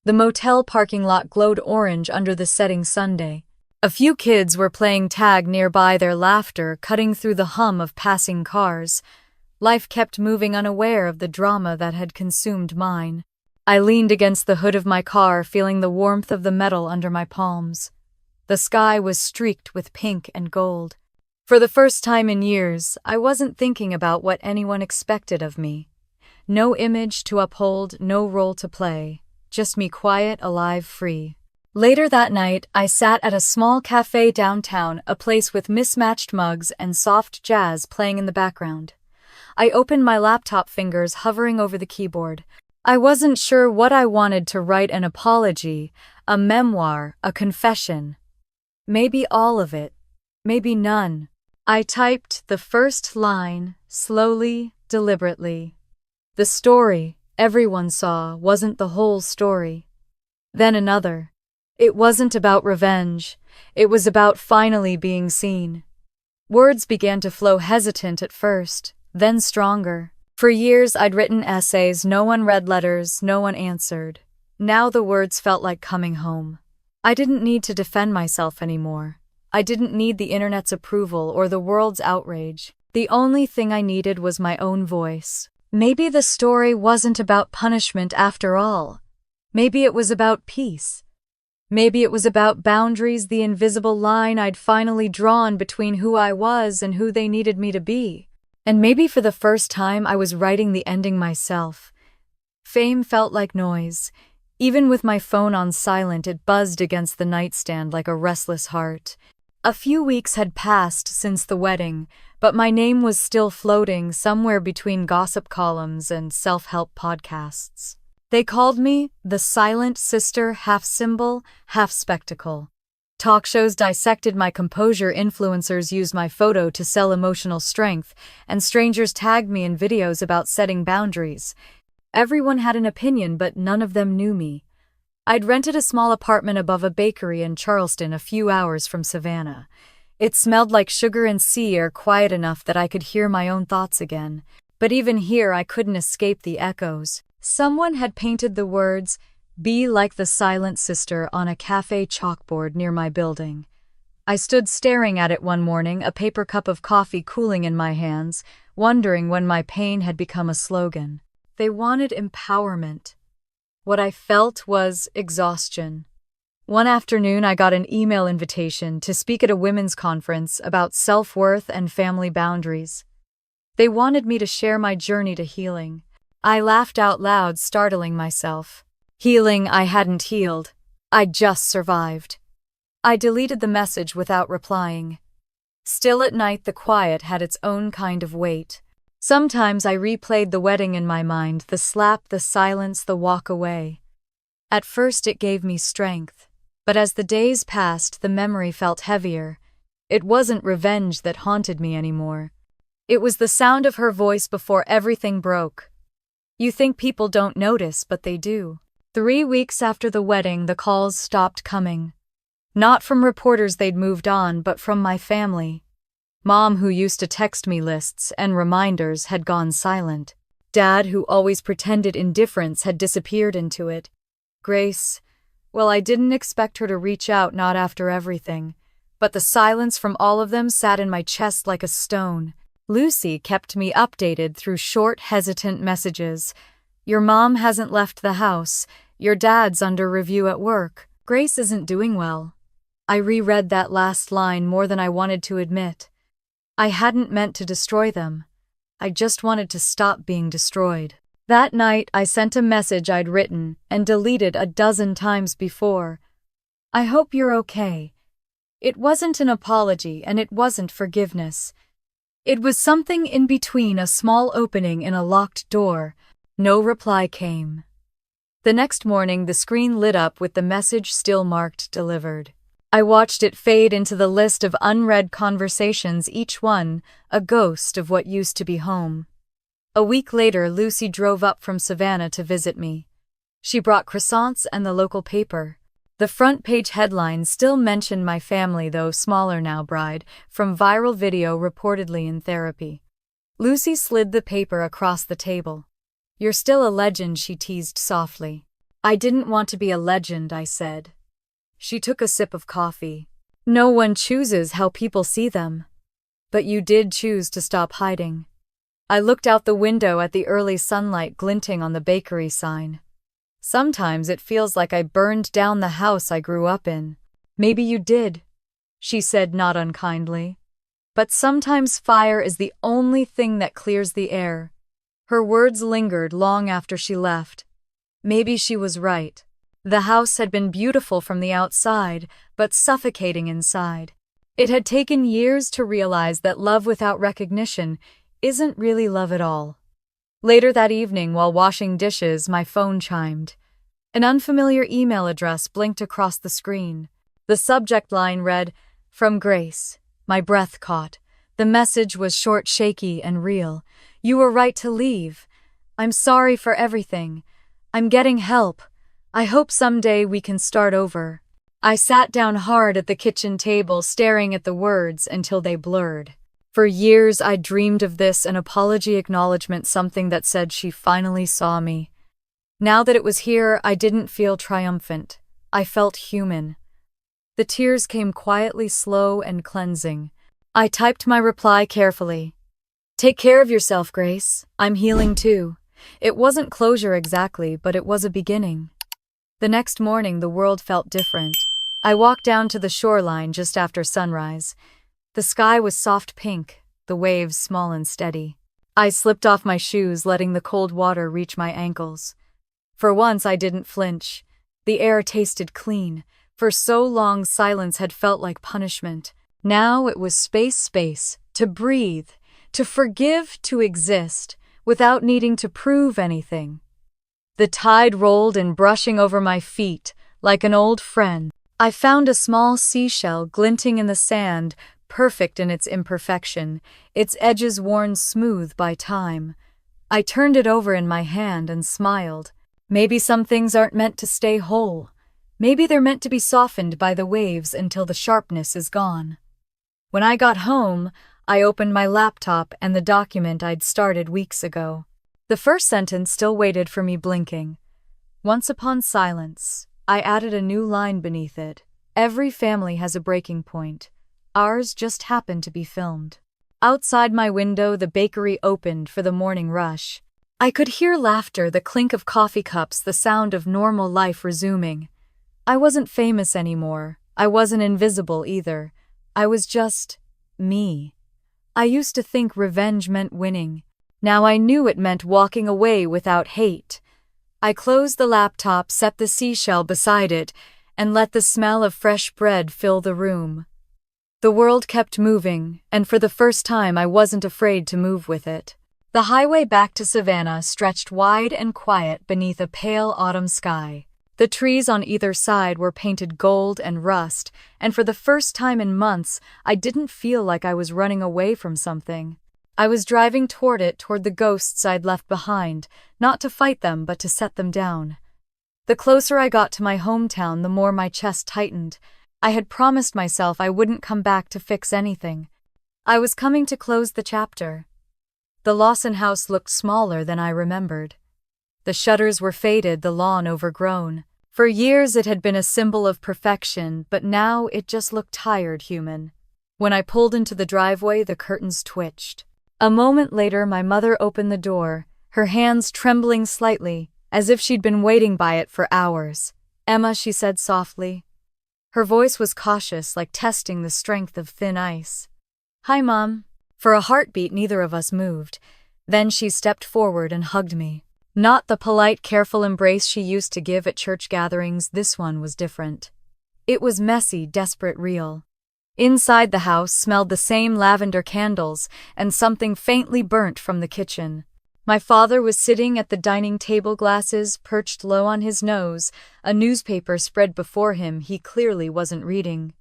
The motel parking lot glowed orange under the setting Sunday. A few kids were playing tag nearby, their laughter cutting through the hum of passing cars. Life kept moving, unaware of the drama that had consumed mine. I leaned against the hood of my car, feeling the warmth of the metal under my palms. The sky was streaked with pink and gold. For the first time in years, I wasn't thinking about what anyone expected of me. No image to uphold, no role to play. Just me, quiet, alive, free. Later that night, I sat at a small cafe downtown, a place with mismatched mugs and soft jazz playing in the background. I opened my laptop, fingers hovering over the keyboard. I wasn't sure what I wanted to write: an apology, a memoir, a confession. Maybe all of it, maybe none. I typed the first line, slowly, deliberately. The story everyone saw wasn't the whole story. Then another. It wasn't about revenge. It was about finally being seen. Words began to flow, hesitant at first, then stronger. For years, I'd written essays, no one read letters, no one answered. Now the words felt like coming home. I didn't need to defend myself anymore. I didn't need the internet's approval or the world's outrage. The only thing I needed was my own voice. Maybe the story wasn't about punishment after all. Maybe it was about peace. Maybe it was about boundaries, the invisible line I'd finally drawn between who I was and who they needed me to be. And maybe for the first time I was writing the ending myself. Fame felt like noise. Even with my phone on silent, it buzzed against the nightstand like a restless heart. A few weeks had passed since the wedding, but my name was still floating somewhere between gossip columns and self-help podcasts. They called me the silent sister, half symbol, half spectacle. Talk shows dissected my composure, influencers used my photo to sell emotional strength, and strangers tagged me in videos about setting boundaries. Everyone had an opinion, but none of them knew me. I'd rented a small apartment above a bakery in Charleston, a few hours from Savannah. It smelled like sugar and sea air, quiet enough that I could hear my own thoughts again. But even here, I couldn't escape the echoes. Someone had painted the words, "Be like the silent sister," on a cafe chalkboard near my building. I stood staring at it one morning, a paper cup of coffee cooling in my hands, wondering when my pain had become a slogan. They wanted empowerment. What I felt was exhaustion. One afternoon, I got an email invitation to speak at a women's conference about self-worth and family boundaries. They wanted me to share my journey to healing. I laughed out loud, startling myself. Healing I hadn't healed. I'd just survived. I deleted the message without replying. Still at night, the quiet had its own kind of weight. Sometimes I replayed the wedding in my mind, the slap, the silence, the walk away. At first it gave me strength, but as the days passed, the memory felt heavier. It wasn't revenge that haunted me anymore. It was the sound of her voice before everything broke. You think people don't notice, but they do. 3 weeks after the wedding, the calls stopped coming. Not from reporters, they'd moved on, but from my family. Mom, who used to text me lists and reminders, had gone silent. Dad, who always pretended indifference, had disappeared into it. Grace, well, I didn't expect her to reach out, not after everything. But the silence from all of them sat in my chest like a stone. Lucy kept me updated through short, hesitant messages. Your mom hasn't left the house. Your dad's under review at work. Grace isn't doing well. I reread that last line more than I wanted to admit. I hadn't meant to destroy them. I just wanted to stop being destroyed. That night, I sent a message I'd written and deleted a dozen times before. I hope you're okay. It wasn't an apology, and it wasn't forgiveness. It was something in between, a small opening in a locked door. No reply came. The next morning, the screen lit up with the message still marked delivered. I watched it fade into the list of unread conversations, each one a ghost of what used to be home. A week later, Lucy drove up from Savannah to visit me. She brought croissants and the local paper. The front page headline still mentioned my family, though smaller now. Bride from viral video reportedly in therapy. Lucy slid the paper across the table. You're still a legend, she teased softly. I didn't want to be a legend, I said. She took a sip of coffee. No one chooses how people see them. But you did choose to stop hiding. I looked out the window at the early sunlight glinting on the bakery sign. Sometimes it feels like I burned down the house I grew up in. Maybe you did, she said, not unkindly. But sometimes fire is the only thing that clears the air. Her words lingered long after she left. Maybe she was right. The house had been beautiful from the outside, but suffocating inside. It had taken years to realize that love without recognition isn't really love at all. Later that evening, while washing dishes, my phone chimed. An unfamiliar email address blinked across the screen. The subject line read, "From Grace." My breath caught. The message was short, shaky, and real. You were right to leave. I'm sorry for everything. I'm getting help. I hope someday we can start over. I sat down hard at the kitchen table, staring at the words until they blurred. For years I dreamed of this, an apology acknowledgement, something that said she finally saw me. Now that it was here, I didn't feel triumphant. I felt human. The tears came quietly, slow and cleansing. I typed my reply carefully. "Take care of yourself, Grace. I'm healing too." It wasn't closure exactly, but it was a beginning. The next morning, the world felt different. I walked down to the shoreline just after sunrise. The sky was soft pink, the waves small and steady. I slipped off my shoes, letting the cold water reach my ankles. For once, I didn't flinch. The air tasted clean. For so long, silence had felt like punishment. Now it was space, to breathe, to forgive, to exist, without needing to prove anything. The tide rolled in, brushing over my feet, like an old friend. I found a small seashell glinting in the sand, perfect in its imperfection, its edges worn smooth by time. I turned it over in my hand and smiled. Maybe some things aren't meant to stay whole. Maybe they're meant to be softened by the waves until the sharpness is gone. When I got home, I opened my laptop and the document I'd started weeks ago. The first sentence still waited for me, blinking. Once upon silence, I added a new line beneath it. Every family has a breaking point. Ours just happened to be filmed. Outside my window, the bakery opened for the morning rush. I could hear laughter, the clink of coffee cups, the sound of normal life resuming. I wasn't famous anymore. I wasn't invisible either. I was just me. I used to think revenge meant winning. Now I knew it meant walking away without hate. I closed the laptop, set the seashell beside it, and let the smell of fresh bread fill the room. The world kept moving, and for the first time I wasn't afraid to move with it. The highway back to Savannah stretched wide and quiet beneath a pale autumn sky. The trees on either side were painted gold and rust, and for the first time in months, I didn't feel like I was running away from something. I was driving toward the ghosts I'd left behind, not to fight them but to set them down. The closer I got to my hometown, the more my chest tightened. I had promised myself I wouldn't come back to fix anything. I was coming to close the chapter. The Lawson house looked smaller than I remembered. The shutters were faded, the lawn overgrown. For years it had been a symbol of perfection, but now it just looked tired, human. When I pulled into the driveway, the curtains twitched. A moment later, my mother opened the door, her hands trembling slightly, as if she'd been waiting by it for hours. "Emma," she said softly. Her voice was cautious, like testing the strength of thin ice. "Hi, Mom." For a heartbeat, neither of us moved. Then she stepped forward and hugged me. Not the polite, careful embrace she used to give at church gatherings. This one was different. It was messy, desperate, real. Inside the house smelled the same lavender candles and something faintly burnt from the kitchen. My father was sitting at the dining table, glasses perched low on his nose, a newspaper spread before him he clearly wasn't reading.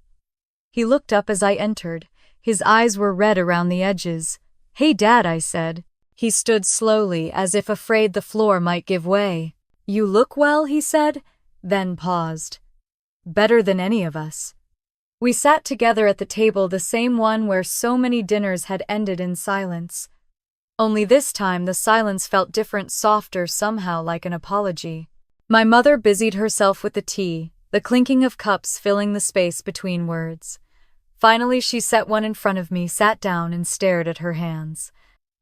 He looked up as I entered. His eyes were red around the edges. "Hey, Dad," I said. He stood slowly, as if afraid the floor might give way. "You look well," he said, then paused. "Better than any of us." We sat together at the table, the same one where so many dinners had ended in silence. Only this time the silence felt different, softer, somehow like an apology. My mother busied herself with the tea, the clinking of cups filling the space between words. Finally she set one in front of me, sat down and stared at her hands.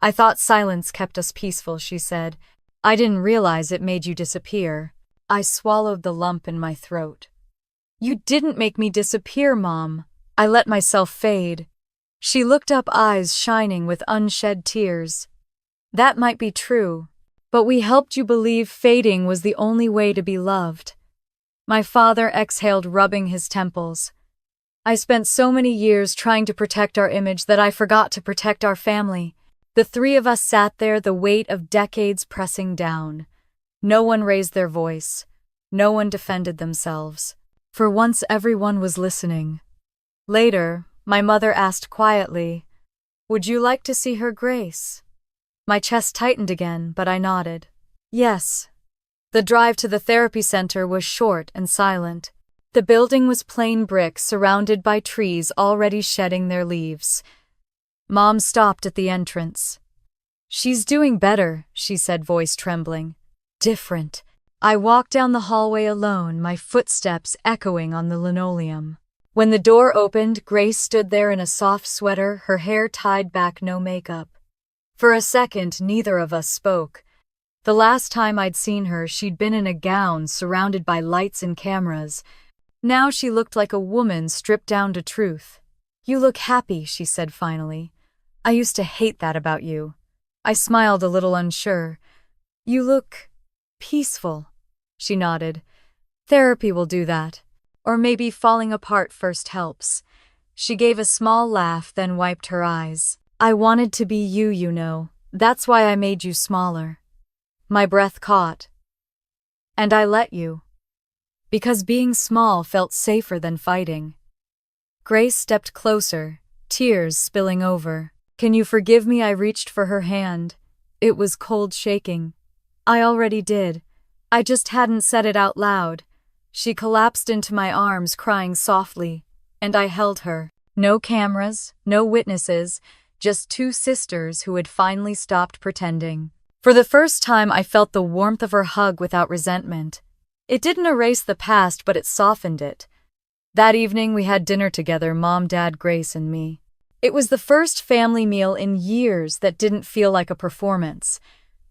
"I thought silence kept us peaceful," she said. "I didn't realize it made you disappear." I swallowed the lump in my throat. "You didn't make me disappear, Mom. I let myself fade." She looked up, eyes shining with unshed tears. "That might be true, but we helped you believe fading was the only way to be loved." My father exhaled, rubbing his temples. "I spent so many years trying to protect our image that I forgot to protect our family." The three of us sat there, the weight of decades pressing down. No one raised their voice. No one defended themselves. For once everyone was listening. Later, my mother asked quietly, "Would you like to see her, Grace?" My chest tightened again, but I nodded. Yes. The drive to the therapy center was short and silent. The building was plain brick surrounded by trees already shedding their leaves. Mom stopped at the entrance. "She's doing better," she said, voice trembling. "Different." I walked down the hallway alone, my footsteps echoing on the linoleum. When the door opened, Grace stood there in a soft sweater, her hair tied back, no makeup. For a second, neither of us spoke. The last time I'd seen her, she'd been in a gown surrounded by lights and cameras. Now she looked like a woman stripped down to truth. "You look happy," she said finally. "I used to hate that about you." I smiled a little unsure. "You look peaceful." She nodded. "Therapy will do that. Or maybe falling apart first helps." She gave a small laugh, then wiped her eyes. "I wanted to be you, you know. That's why I made you smaller." My breath caught. "And I let you. Because being small felt safer than fighting." Grace stepped closer, tears spilling over. "Can you forgive me?" I reached for her hand. It was cold, shaking. "I already did. I just hadn't said it out loud." She collapsed into my arms, crying softly, and I held her. No cameras, no witnesses, just two sisters who had finally stopped pretending. For the first time, I felt the warmth of her hug without resentment. It didn't erase the past, but it softened it. That evening, we had dinner together, Mom, Dad, Grace, and me. It was the first family meal in years that didn't feel like a performance.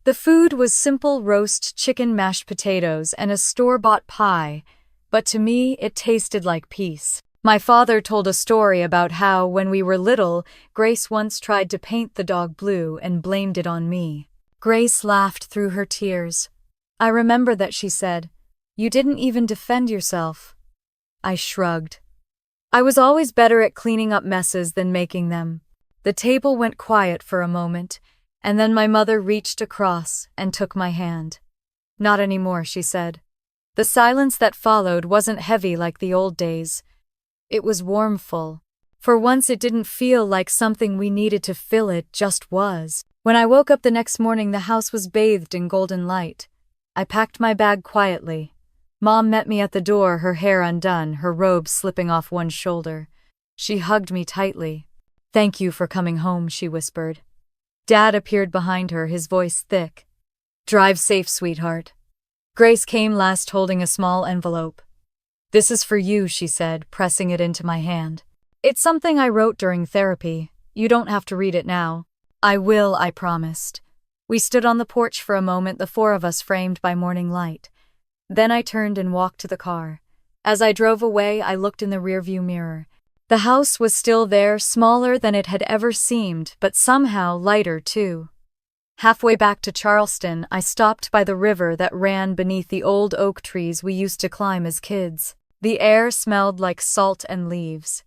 The food was simple roast chicken, mashed potatoes, and a store-bought pie, but to me, it tasted like peace. My father told a story about how, when we were little, Grace once tried to paint the dog blue and blamed it on me. Grace laughed through her tears. "I remember that," she said. "You didn't even defend yourself." I shrugged. I was always better at cleaning up messes than making them. The table went quiet for a moment, and then my mother reached across and took my hand. "Not anymore," she said. The silence that followed wasn't heavy like the old days. It was warm, full. For once, it didn't feel like something we needed to fill, it just was. When I woke up the next morning, the house was bathed in golden light. I packed my bag quietly. Mom met me at the door, her hair undone, her robe slipping off one shoulder. She hugged me tightly. "Thank you for coming home," she whispered. Dad appeared behind her, his voice thick. "Drive safe, sweetheart." Grace came last, holding a small envelope. "This is for you," she said, pressing it into my hand. "It's something I wrote during therapy. You don't have to read it now." "I will," I promised. We stood on the porch for a moment, the four of us framed by morning light. Then I turned and walked to the car. As I drove away, I looked in the rearview mirror. The house was still there, smaller than it had ever seemed, but somehow lighter too. Halfway back to Charleston, I stopped by the river that ran beneath the old oak trees we used to climb as kids. The air smelled like salt and leaves.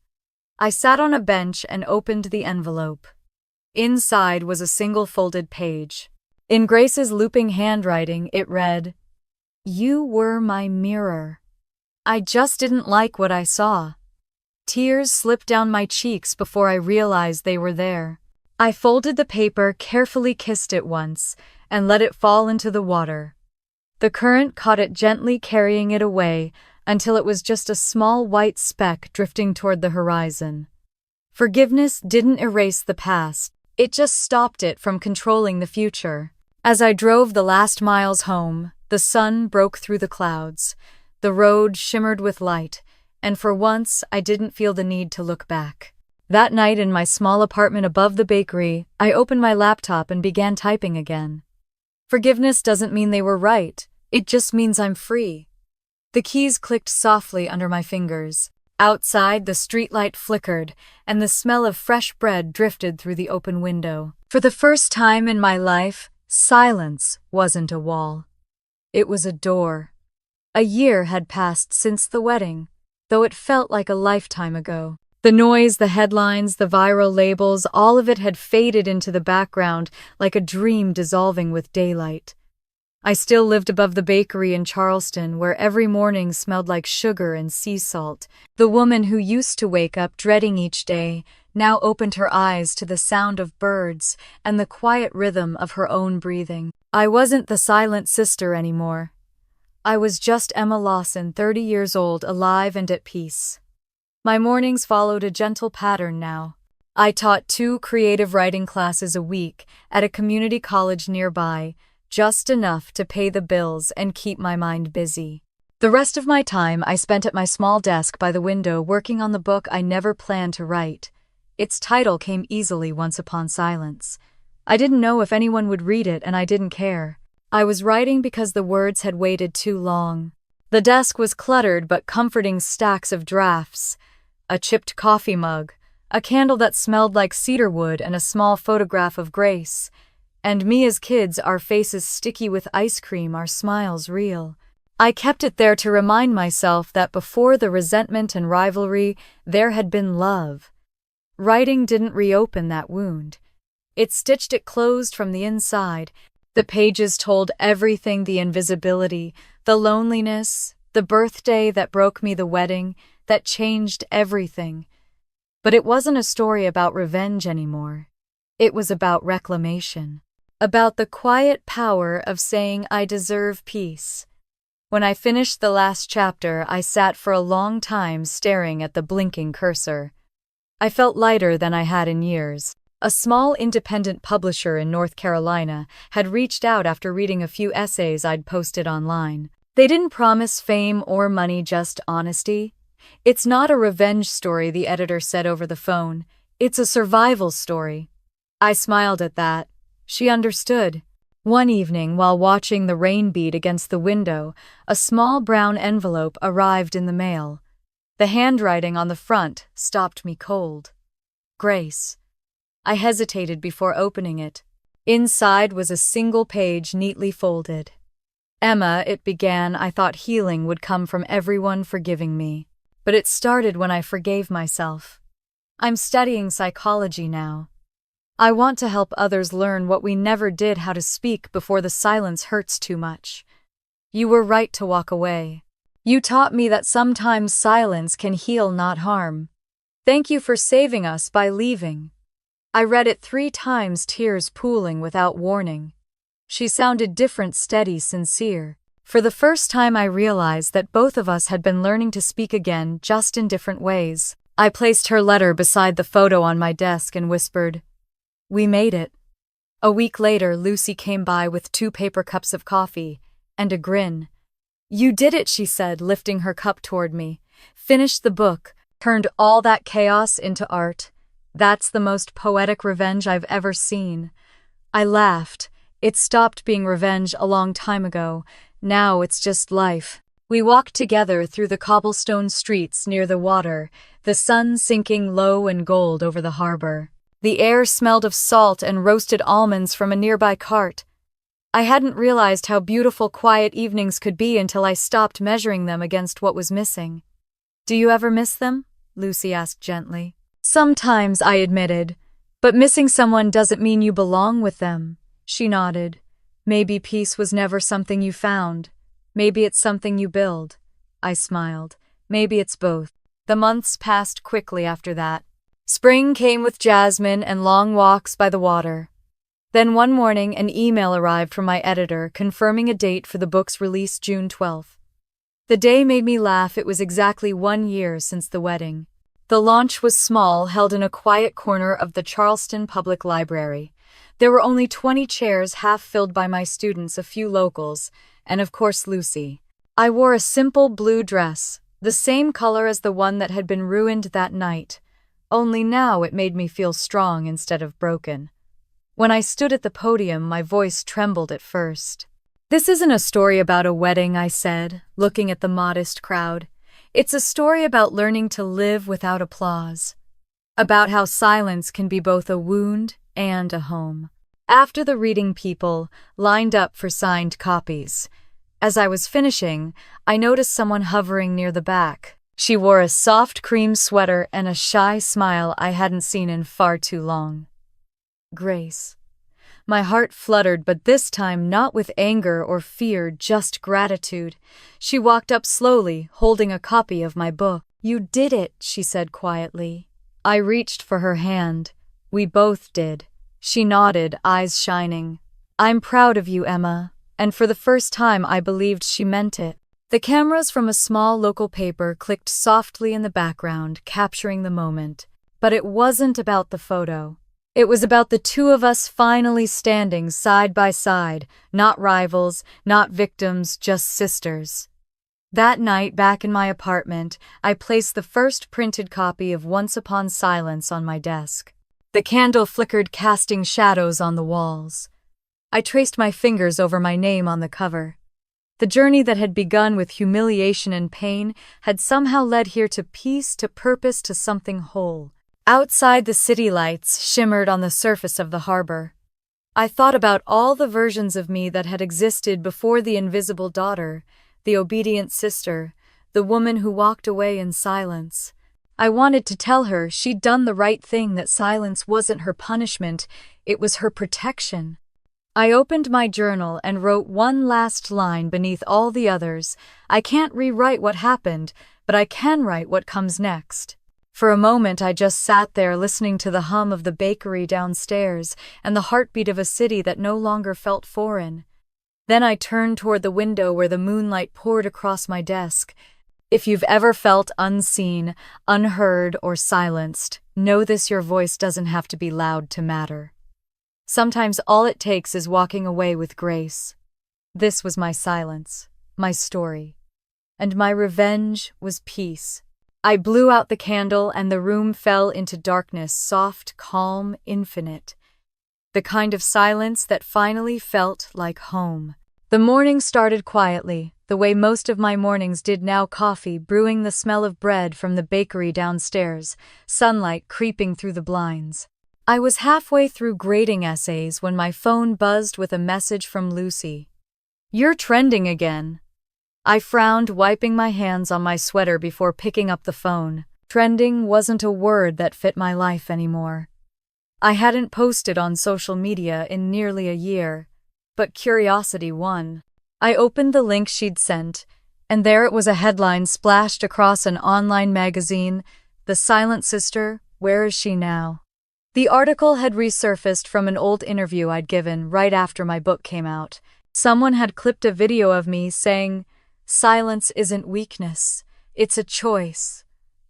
I sat on a bench and opened the envelope. Inside was a single folded page. In Grace's looping handwriting, it read, "You were my mirror." I just didn't like what I saw. Tears slipped down my cheeks before I realized they were there. I folded the paper, carefully kissed it once, and let it fall into the water. The current caught it gently, carrying it away until it was just a small white speck drifting toward the horizon. Forgiveness didn't erase the past. It just stopped it from controlling the future. As I drove the last miles home, the sun broke through the clouds. The road shimmered with light, and for once I didn't feel the need to look back. That night in my small apartment above the bakery, I opened my laptop and began typing again. Forgiveness doesn't mean they were right. It just means I'm free. The keys clicked softly under my fingers. Outside, the streetlight flickered, and the smell of fresh bread drifted through the open window. For the first time in my life, silence wasn't a wall. It was a door. A year had passed since the wedding, though it felt like a lifetime ago. The noise, the headlines, the viral labels, all of it had faded into the background like a dream dissolving with daylight. I still lived above the bakery in Charleston, where every morning smelled like sugar and sea salt. The woman who used to wake up dreading each day now opened her eyes to the sound of birds and the quiet rhythm of her own breathing. I wasn't the silent sister anymore. I was just Emma Lawson, 30 years old, alive and at peace. My mornings followed a gentle pattern now. I taught 2 creative writing classes a week at a community college nearby, just enough to pay the bills and keep my mind busy. The rest of my time I spent at my small desk by the window working on the book I never planned to write. Its title came easily once upon silence. I didn't know if anyone would read it, and I didn't care. I was writing because the words had waited too long. The desk was cluttered but comforting stacks of drafts, a chipped coffee mug, a candle that smelled like cedarwood, and a small photograph of Grace. And me as kids, our faces sticky with ice cream, our smiles real. I kept it there to remind myself that before the resentment and rivalry, there had been love. Writing didn't reopen that wound. It stitched it closed from the inside. The pages told everything: the invisibility, the loneliness, the birthday that broke me, the wedding that changed everything. But it wasn't a story about revenge anymore. It was about reclamation. About the quiet power of saying, I deserve peace. When I finished the last chapter, I sat for a long time staring at the blinking cursor. I felt lighter than I had in years. A small independent publisher in North Carolina had reached out after reading a few essays I'd posted online. They didn't promise fame or money, just honesty. It's not a revenge story, the editor said over the phone. It's a survival story. I smiled at that. She understood. One evening, while watching the rain beat against the window, a small brown envelope arrived in the mail. The handwriting on the front stopped me cold. Grace. I hesitated before opening it. Inside was a single page neatly folded. Emma, it began, I thought healing would come from everyone forgiving me. But it started when I forgave myself. I'm studying psychology now. I want to help others learn what we never did: how to speak before the silence hurts too much. You were right to walk away. You taught me that sometimes silence can heal, not harm. Thank you for saving us by leaving. I read it 3 times, tears pooling without warning. She sounded different, steady, sincere. For the first time I realized that both of us had been learning to speak again, just in different ways. I placed her letter beside the photo on my desk and whispered, We made it. A week later, Lucy came by with 2 paper cups of coffee and a grin. You did it, she said, lifting her cup toward me. Finished the book, turned all that chaos into art. That's the most poetic revenge I've ever seen. I laughed. It stopped being revenge a long time ago. Now it's just life. We walked together through the cobblestone streets near the water, the sun sinking low and gold over the harbor. The air smelled of salt and roasted almonds from a nearby cart. I hadn't realized how beautiful quiet evenings could be until I stopped measuring them against what was missing. Do you ever miss them? Lucy asked gently. Sometimes, I admitted, but missing someone doesn't mean you belong with them. She nodded. Maybe peace was never something you found. Maybe it's something you build. I smiled. Maybe it's both. The months passed quickly after that. Spring came with jasmine and long walks by the water. Then one morning, an email arrived from my editor confirming a date for the book's release, June 12th. The day made me laugh. It was exactly 1 year since the wedding. The launch was small, held in a quiet corner of the Charleston Public Library. There were only 20 chairs, half filled by my students, a few locals, and of course Lucy. I wore a simple blue dress, the same color as the one that had been ruined that night, only now it made me feel strong instead of broken. When I stood at the podium, my voice trembled at first. This isn't a story about a wedding, I said, looking at the modest crowd. It's a story about learning to live without applause. About how silence can be both a wound and a home. After the reading, people lined up for signed copies. As I was finishing, I noticed someone hovering near the back. She wore a soft cream sweater and a shy smile I hadn't seen in far too long. Grace. My heart fluttered, but this time not with anger or fear, just gratitude. She walked up slowly, holding a copy of my book. You did it, she said quietly. I reached for her hand. We both did. She nodded, eyes shining. I'm proud of you, Emma. And for the first time I believed she meant it. The cameras from a small local paper clicked softly in the background, capturing the moment. But it wasn't about the photo. It was about the two of us finally standing side by side, not rivals, not victims, just sisters. That night, back in my apartment, I placed the first printed copy of Once Upon Silence on my desk. The candle flickered, casting shadows on the walls. I traced my fingers over my name on the cover. The journey that had begun with humiliation and pain had somehow led here to peace, to purpose, to something whole. Outside, the city lights shimmered on the surface of the harbor. I thought about all the versions of me that had existed before the invisible daughter, the obedient sister, the woman who walked away in silence. I wanted to tell her she'd done the right thing, that silence wasn't her punishment, it was her protection. I opened my journal and wrote one last line beneath all the others. I can't rewrite what happened, but I can write what comes next. For a moment, I just sat there listening to the hum of the bakery downstairs and the heartbeat of a city that no longer felt foreign. Then I turned toward the window where the moonlight poured across my desk. If you've ever felt unseen, unheard, or silenced, know this: your voice doesn't have to be loud to matter. Sometimes all it takes is walking away with grace. This was my silence, my story. And my revenge was peace. I blew out the candle and the room fell into darkness, soft, calm, infinite. The kind of silence that finally felt like home. The morning started quietly, the way most of my mornings did now: coffee brewing, the smell of bread from the bakery downstairs, sunlight creeping through the blinds. I was halfway through grading essays when my phone buzzed with a message from Lucy. "You're trending again." I frowned, wiping my hands on my sweater before picking up the phone. Trending wasn't a word that fit my life anymore. I hadn't posted on social media in nearly a year, but curiosity won. I opened the link she'd sent, and there it was, a headline splashed across an online magazine: "The Silent Sister, where is she now?" The article had resurfaced from an old interview I'd given right after my book came out. Someone had clipped a video of me saying, "Silence isn't weakness, it's a choice."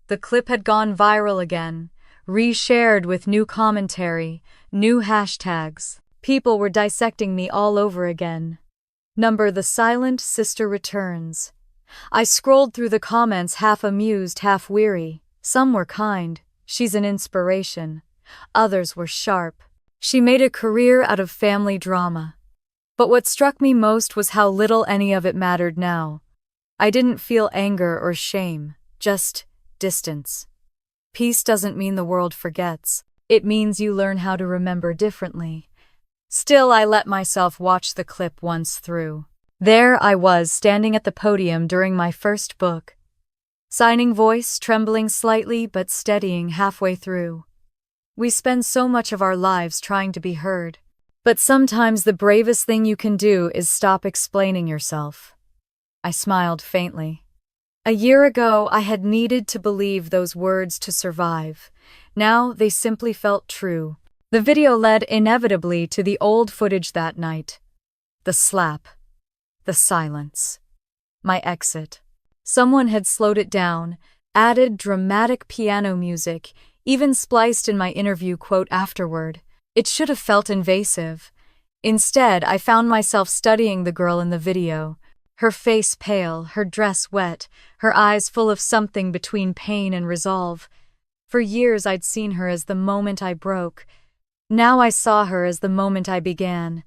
The clip had gone viral again, reshared with new commentary, new hashtags. People were dissecting me all over again. The Silent Sister returns. I scrolled through the comments, half amused, half weary. Some were kind. "She's an inspiration." Others were sharp. "She made a career out of family drama." But what struck me most was how little any of it mattered now. I didn't feel anger or shame, just distance. Peace doesn't mean the world forgets. It means you learn how to remember differently. Still, I let myself watch the clip once through. There I was, standing at the podium during my first book. Signing, voice trembling slightly but steadying halfway through. We spend so much of our lives trying to be heard. But sometimes the bravest thing you can do is stop explaining yourself. I smiled faintly. A year ago, I had needed to believe those words to survive. Now they simply felt true. The video led inevitably to the old footage that night. The slap. The silence. My exit. Someone had slowed it down, added dramatic piano music, even spliced in my interview quote afterward. It should have felt invasive. Instead, I found myself studying the girl in the video. Her face pale, her dress wet, her eyes full of something between pain and resolve. For years I'd seen her as the moment I broke. Now I saw her as the moment I began.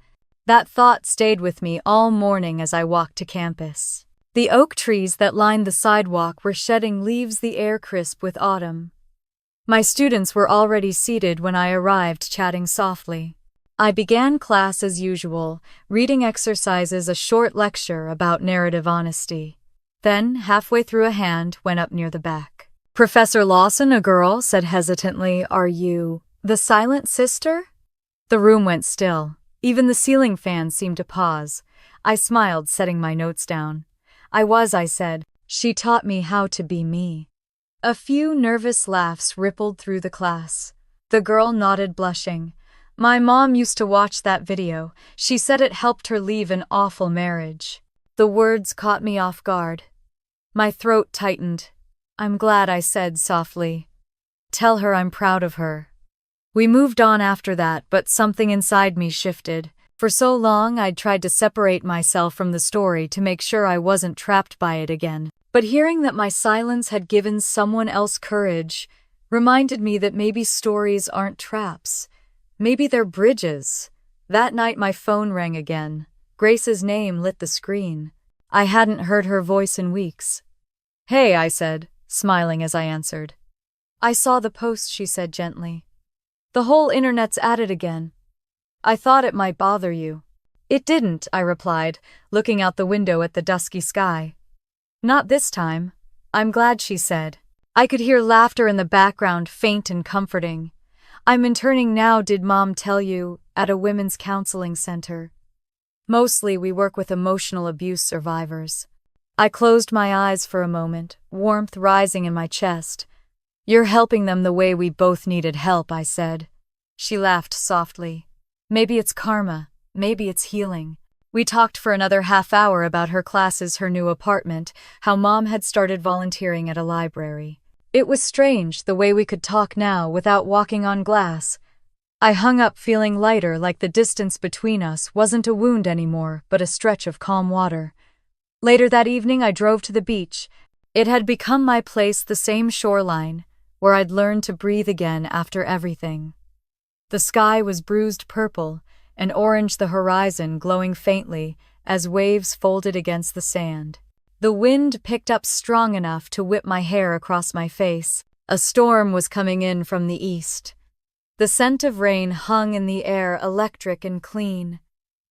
That thought stayed with me all morning as I walked to campus. The oak trees that lined the sidewalk were shedding leaves, the air crisp with autumn. My students were already seated when I arrived, chatting softly. I began class as usual, reading exercises, a short lecture about narrative honesty. Then, halfway through, a hand went up near the back. "Professor Lawson," a girl said hesitantly, "are you the Silent Sister?" The room went still. Even the ceiling fan seemed to pause. I smiled, setting my notes down. I said. "She taught me how to be me." A few nervous laughs rippled through the class. The girl nodded, blushing. "My mom used to watch that video. She said it helped her leave an awful marriage." The words caught me off guard. My throat tightened. "I'm glad," I said softly. Tell her I'm proud of her. We moved on after that, but something inside me shifted. For so long, I'd tried to separate myself from the story to make sure I wasn't trapped by it again. But hearing that my silence had given someone else courage reminded me that maybe stories aren't traps. Maybe they're bridges. That night my phone rang again. Grace's name lit the screen. I hadn't heard her voice in weeks. "Hey," I said, smiling as I answered. "I saw the post," she said gently. "The whole internet's at it again. I thought it might bother you." "It didn't," I replied, looking out the window at the dusky sky. "Not this time." "I'm glad," she said. I could hear laughter in the background, faint and comforting. "I'm interning now, did Mom tell you, at a women's counseling center. Mostly we work with emotional abuse survivors." I closed my eyes for a moment, warmth rising in my chest. "You're helping them the way we both needed help," I said. She laughed softly. "Maybe it's karma, maybe it's healing." We talked for another half hour about her classes, her new apartment, how Mom had started volunteering at a library. It was strange, the way we could talk now without walking on glass. I hung up feeling lighter, like the distance between us wasn't a wound anymore, but a stretch of calm water. Later that evening I drove to the beach. It had become my place, the same shoreline, where I'd learned to breathe again after everything. The sky was bruised purple, and orange the horizon glowing faintly as waves folded against the sand. The wind picked up strong enough to whip my hair across my face. A storm was coming in from the east. The scent of rain hung in the air, electric and clean.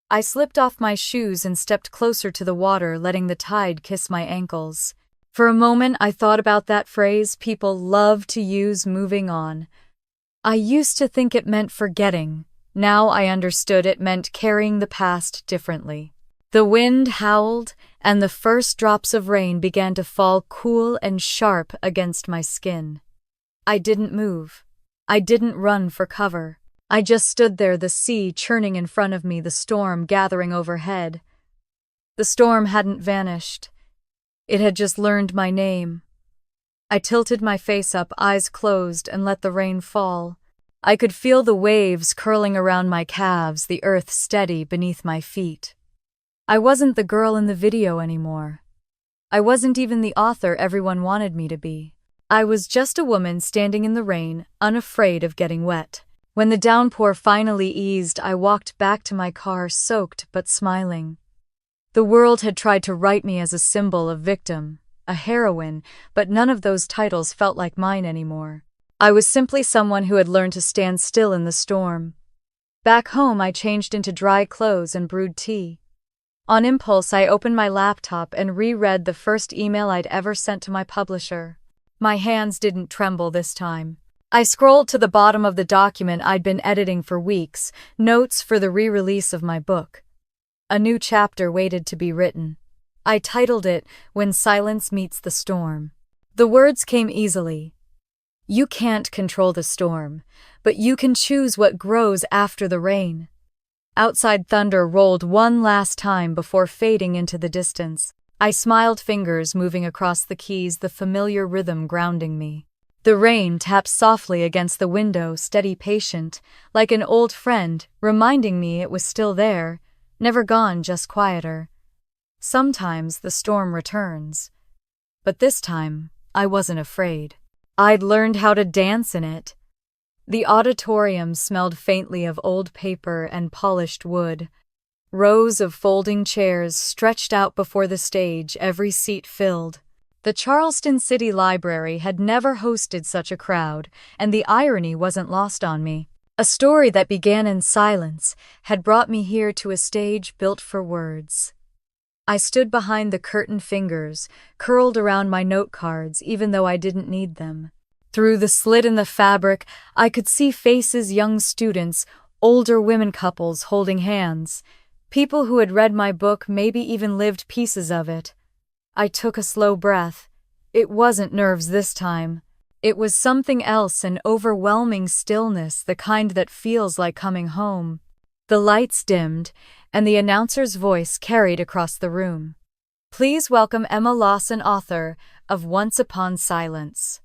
I slipped off my shoes and stepped closer to the water, letting the tide kiss my ankles. For a moment I thought about that phrase people love to use, moving on. I used to think it meant forgetting. Now I understood it meant carrying the past differently. The wind howled, and the first drops of rain began to fall cool and sharp against my skin. I didn't move. I didn't run for cover. I just stood there, the sea churning in front of me, the storm gathering overhead. The storm hadn't vanished. It had just learned my name. I tilted my face up, eyes closed, and let the rain fall. I could feel the waves curling around my calves, the earth steady beneath my feet. I wasn't the girl in the video anymore. I wasn't even the author everyone wanted me to be. I was just a woman standing in the rain, unafraid of getting wet. When the downpour finally eased, I walked back to my car, soaked but smiling. The world had tried to write me as a symbol, a victim, a heroine, but none of those titles felt like mine anymore. I was simply someone who had learned to stand still in the storm. Back home, I changed into dry clothes and brewed tea. On impulse, I opened my laptop and reread the first email I'd ever sent to my publisher. My hands didn't tremble this time. I scrolled to the bottom of the document I'd been editing for weeks, notes for the re-release of my book. A new chapter waited to be written. I titled it, "When Silence Meets the Storm." The words came easily. You can't control the storm, but you can choose what grows after the rain. Outside, thunder rolled one last time before fading into the distance. I smiled, fingers moving across the keys, the familiar rhythm grounding me. The rain tapped softly against the window, steady, patient, like an old friend, reminding me it was still there, never gone, just quieter. Sometimes the storm returns. But this time, I wasn't afraid. I'd learned how to dance in it. The auditorium smelled faintly of old paper and polished wood. Rows of folding chairs stretched out before the stage, every seat filled. The Charleston City Library had never hosted such a crowd, and the irony wasn't lost on me. A story that began in silence had brought me here to a stage built for words. I stood behind the curtain, fingers curled around my note cards even though I didn't need them. Through the slit in the fabric, I could see faces, young students, older women, couples holding hands. People who had read my book, maybe even lived pieces of it. I took a slow breath. It wasn't nerves this time. It was something else, an overwhelming stillness, the kind that feels like coming home. The lights dimmed, and the announcer's voice carried across the room. "Please welcome Emma Lawson, author of Once Upon Silence."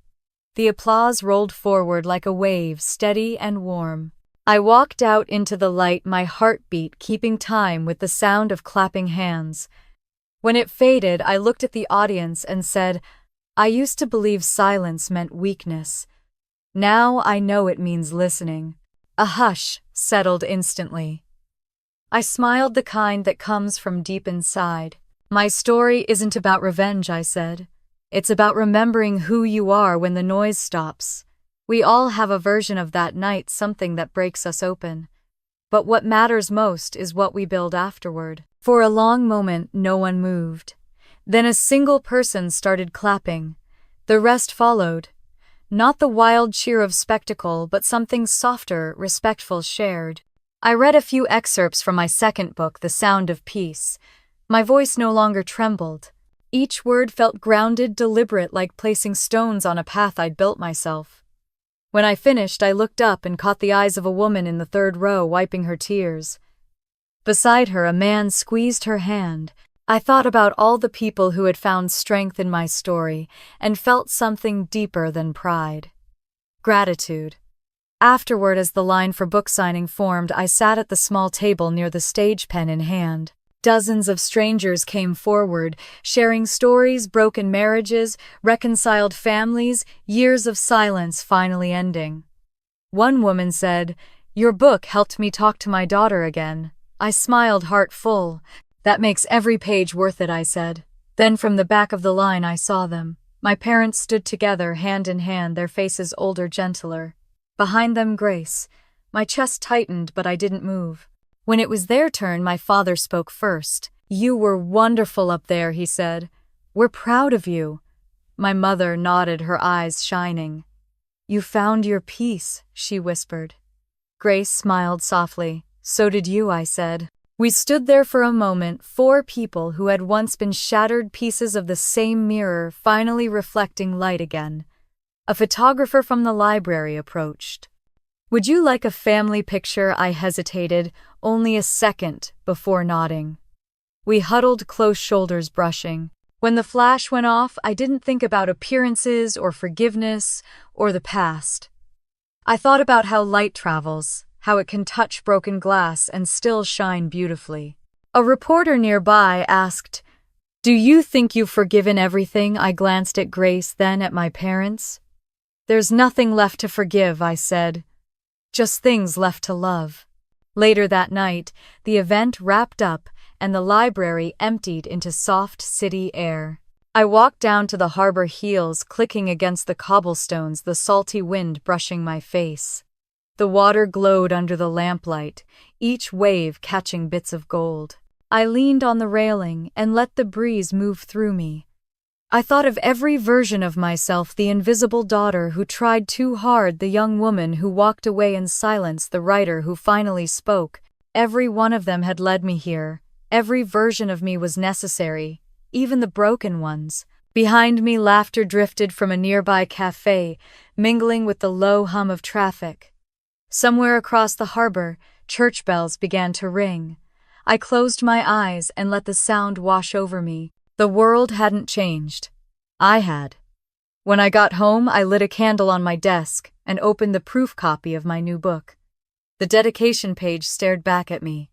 The applause rolled forward like a wave, steady and warm. I walked out into the light, my heartbeat keeping time with the sound of clapping hands. When it faded, I looked at the audience and said, I used to believe silence meant weakness. Now I know it means listening. A hush settled instantly. I smiled, the kind that comes from deep inside. My story isn't about revenge, I said. It's about remembering who you are when the noise stops. We all have a version of that night, something that breaks us open. But what matters most is what we build afterward. For a long moment, no one moved. Then a single person started clapping. The rest followed. Not the wild cheer of spectacle, but something softer, respectful, shared. I read a few excerpts from my second book, The Sound of Peace. My voice no longer trembled. Each word felt grounded, deliberate, like placing stones on a path I'd built myself. When I finished, I looked up and caught the eyes of a woman in the third row wiping her tears. Beside her, a man squeezed her hand. I thought about all the people who had found strength in my story and felt something deeper than pride. Gratitude. Afterward, as the line for book signing formed, I sat at the small table near the stage, pen in hand. Dozens of strangers came forward, sharing stories, broken marriages, reconciled families, years of silence finally ending. One woman said, "Your book helped me talk to my daughter again." I smiled, heart full. "That makes every page worth it," I said. Then from the back of the line I saw them. My parents stood together, hand in hand, their faces older, gentler. Behind them, Grace. My chest tightened, but I didn't move. When it was their turn, my father spoke first. "You were wonderful up there," he said. "We're proud of you." My mother nodded, her eyes shining. "You found your peace," she whispered. Grace smiled softly. "So did you," I said. We stood there for a moment, four people who had once been shattered pieces of the same mirror, finally reflecting light again. A photographer from the library approached. "Would you like a family picture?" I hesitated, only a second before nodding. We huddled close, shoulders brushing. When the flash went off, I didn't think about appearances or forgiveness or the past. I thought about how light travels, how it can touch broken glass and still shine beautifully. A reporter nearby asked, "Do you think you've forgiven everything?" I glanced at Grace, then at my parents. "There's nothing left to forgive," I said. "Just things left to love." Later that night, the event wrapped up and the library emptied into soft city air. I walked down to the harbor, heels clicking against the cobblestones, the salty wind brushing my face. The water glowed under the lamplight, each wave catching bits of gold. I leaned on the railing and let the breeze move through me. I thought of every version of myself, the invisible daughter who tried too hard, the young woman who walked away in silence, the writer who finally spoke. Every one of them had led me here. Every version of me was necessary, even the broken ones. Behind me, laughter drifted from a nearby cafe, mingling with the low hum of traffic. Somewhere across the harbor, church bells began to ring. I closed my eyes and let the sound wash over me. The world hadn't changed. I had. When I got home, I lit a candle on my desk and opened the proof copy of my new book. The dedication page stared back at me.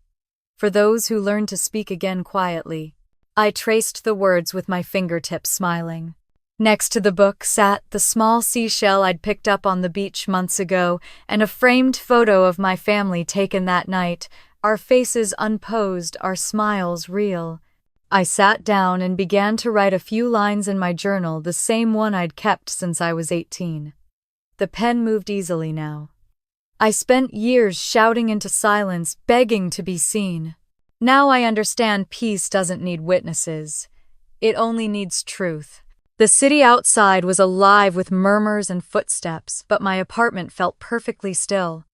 "For those who learn to speak again quietly." I traced the words with my fingertips, smiling. Next to the book sat the small seashell I'd picked up on the beach months ago and a framed photo of my family taken that night, our faces unposed, our smiles real. I sat down and began to write a few lines in my journal, the same one I'd kept since I was 18. The pen moved easily now. I spent years shouting into silence, begging to be seen. Now I understand peace doesn't need witnesses. It only needs truth. The city outside was alive with murmurs and footsteps, but my apartment felt perfectly still.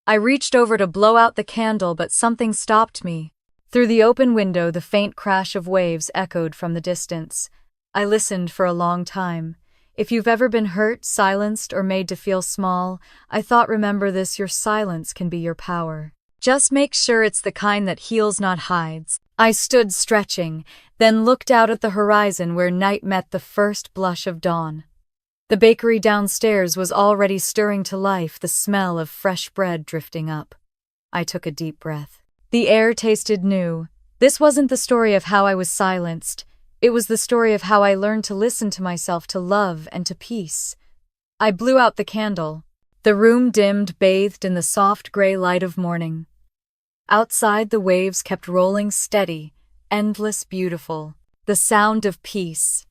I reached over to blow out the candle, but something stopped me. Through the open window, the faint crash of waves echoed from the distance. I listened for a long time. If you've ever been hurt, silenced, or made to feel small, I thought, remember this: your silence can be your power. Just make sure it's the kind that heals, not hides. I stood stretching, then looked out at the horizon where night met the first blush of dawn. The bakery downstairs was already stirring to life, the smell of fresh bread drifting up. I took a deep breath. The air tasted new. This wasn't the story of how I was silenced. It was the story of how I learned to listen to myself, to love, and to peace. I blew out the candle. The room dimmed, bathed in the soft gray light of morning. Outside, the waves kept rolling steady, endless, beautiful. The sound of peace.